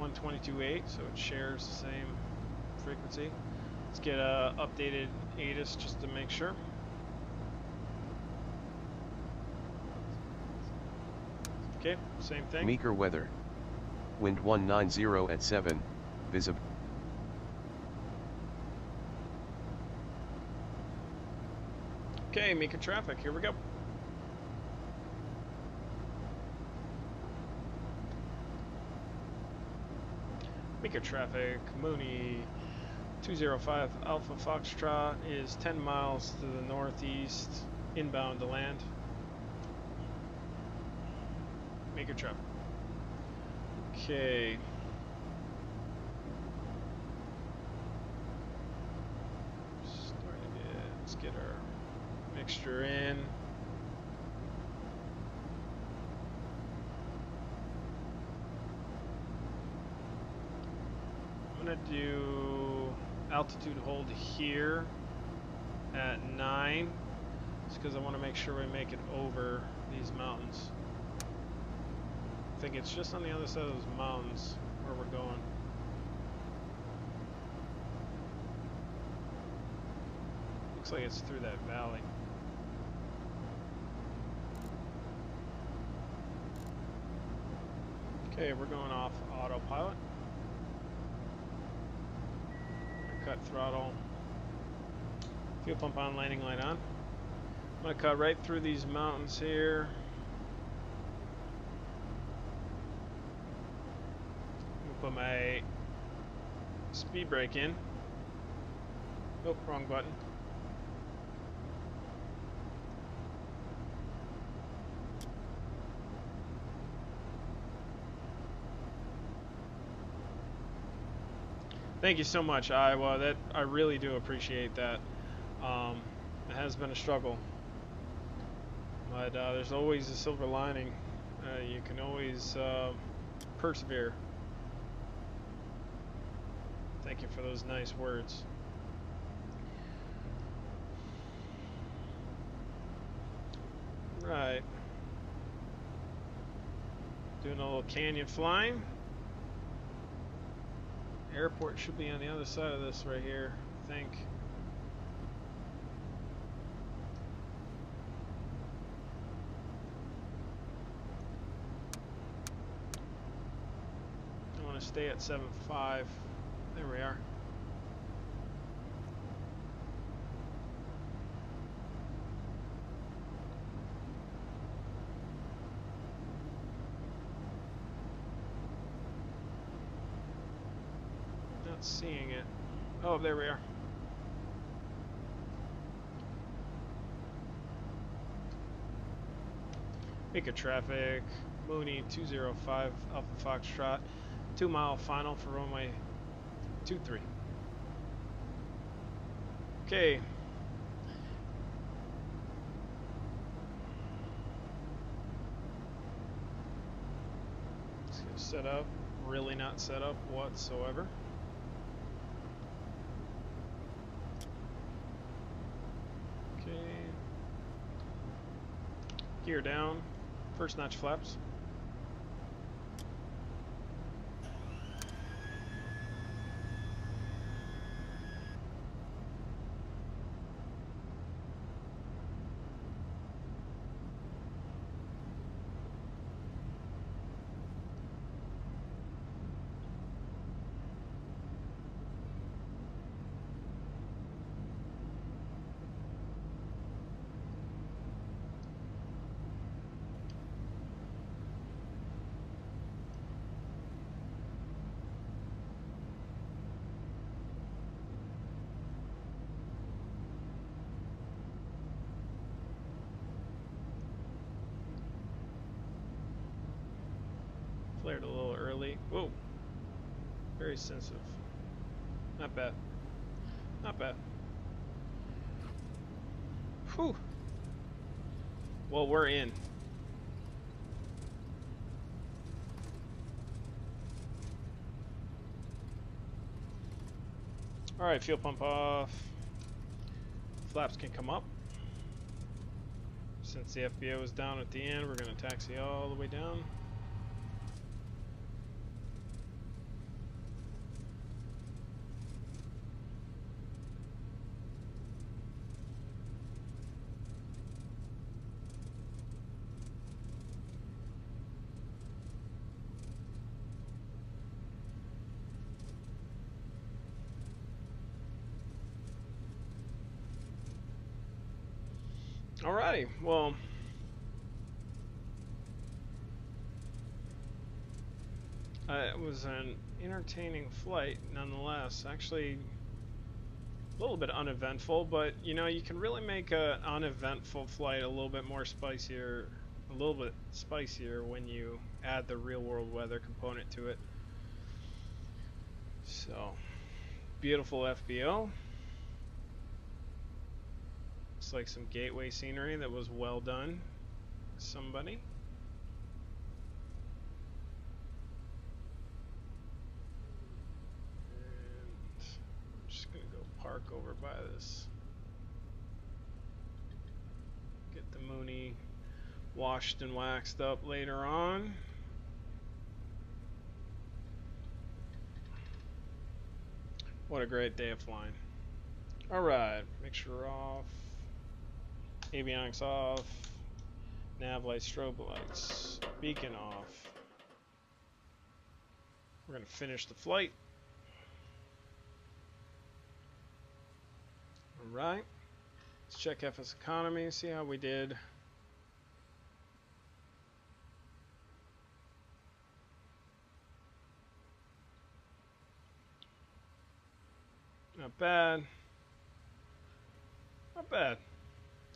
122.8, so it shares the same frequency. Let's get a updated ATIS just to make sure. Okay, same thing. Meeker weather. Wind 190 at 7, visible. Okay, Meeker traffic, here we go. Meeker traffic, Mooney 205 Alpha Foxtrot is 10 miles to the northeast, inbound to land. Meeker traffic. Okay. Let's get our mixture in. gonna do altitude hold here at 9, just because I want to make sure we make it over these mountains. I think it's just on the other side of those mountains where we're going. Looks like it's through that valley. Okay, we're going off autopilot. Cut throttle. Fuel pump on, landing light on. I'm going to cut right through these mountains here. Put my speed brake in. Oh, wrong button. Thank you so much, Iowa. I really do appreciate that. It has been a struggle, but there's always a silver lining. You can always persevere. Thank you for those nice words. Right. Doing a little canyon flying. Airport should be on the other side of this right here, I think. I want to stay at 7.5. There we are. Not seeing it. Oh, there we are. Pick a traffic. Mooney 205 Alpha Foxtrot. 2 mile final for runway 23. Okay. Let's get set up. Really not set up whatsoever. Okay. Gear down. First notch flaps. Flared a little early. Whoa. Very sensitive. Not bad. Not bad. Whew. Well, we're in. Alright, fuel pump off. Flaps can come up. Since the FBO is down at the end, we're going to taxi all the way down. Alrighty, well, it was an entertaining flight nonetheless. Actually, a little bit uneventful, but you know, you can really make an uneventful flight a little bit more spicier, when you add the real world weather component to it. So, beautiful FBO. Looks like some gateway scenery that was well done. Somebody. washed and waxed up later on. What a great day of flying. Alright, mixture off, avionics off, nav lights, strobe lights, beacon off. We're going to finish the flight. Alright, let's check FS economy, see how we did. Not bad. Not bad.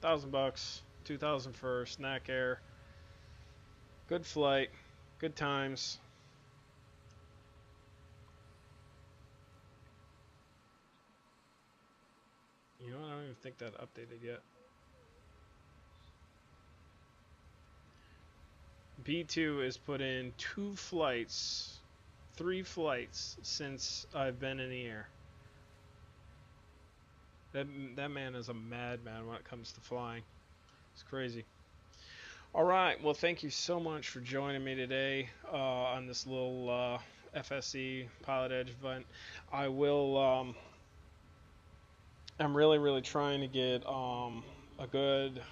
$1,000, 2,000 for snack air. Good flight, good times. You know, I don't even think that updated yet. B2 has put in 2 flights, 3 flights since I've been in the air. That man is a madman when it comes to flying. It's crazy. All right. Well, thank you so much for joining me today on this little FSE Pilot Edge event. I will. I'm really trying to get a good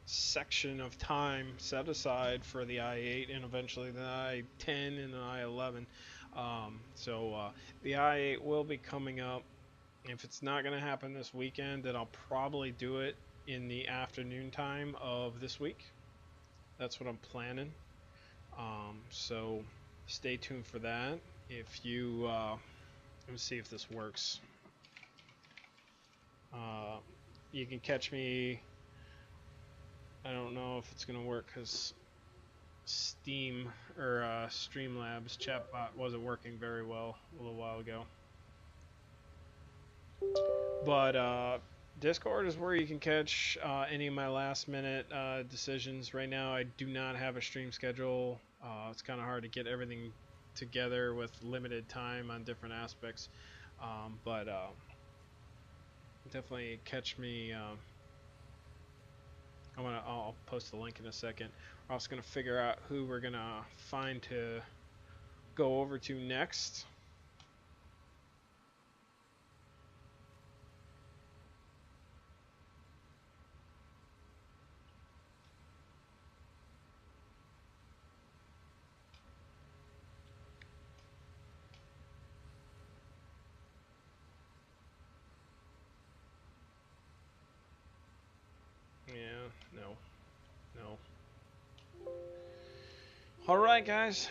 section of time set aside for the I-8 and eventually the I-10 and the I-11. So the I-8 will be coming up. If it's not going to happen this weekend, then I'll probably do it in the afternoon time of this week. That's what I'm planning. So stay tuned for that. If you, let me see if this works. You can catch me. I don't know if it's going to work because Steam or Streamlabs chatbot wasn't working very well a little while ago. But Discord is where you can catch any of my last minute decisions. Right now I do not have a stream schedule. It's kind of hard to get everything together with limited time on different aspects. But definitely catch me. I'll post the link in a second. We're also going to figure out who we're going to find to go over to next. Yeah, no. Alright, guys.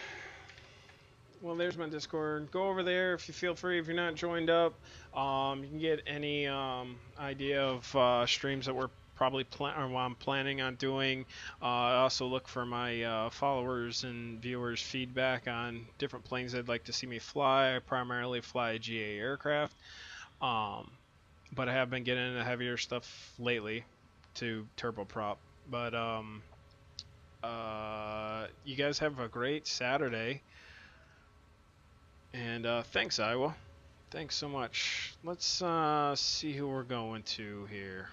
Well, there's my Discord. Go over there if you feel free. If you're not joined up, you can get any idea of streams that we're probably what I'm planning on doing. I also look for my followers and viewers' feedback on different planes they'd like to see me fly. I primarily fly GA aircraft, but I have been getting into heavier stuff lately to turboprop. But you guys have a great Saturday. And thanks, Iowa. Thanks so much. Let's see who we're going to here.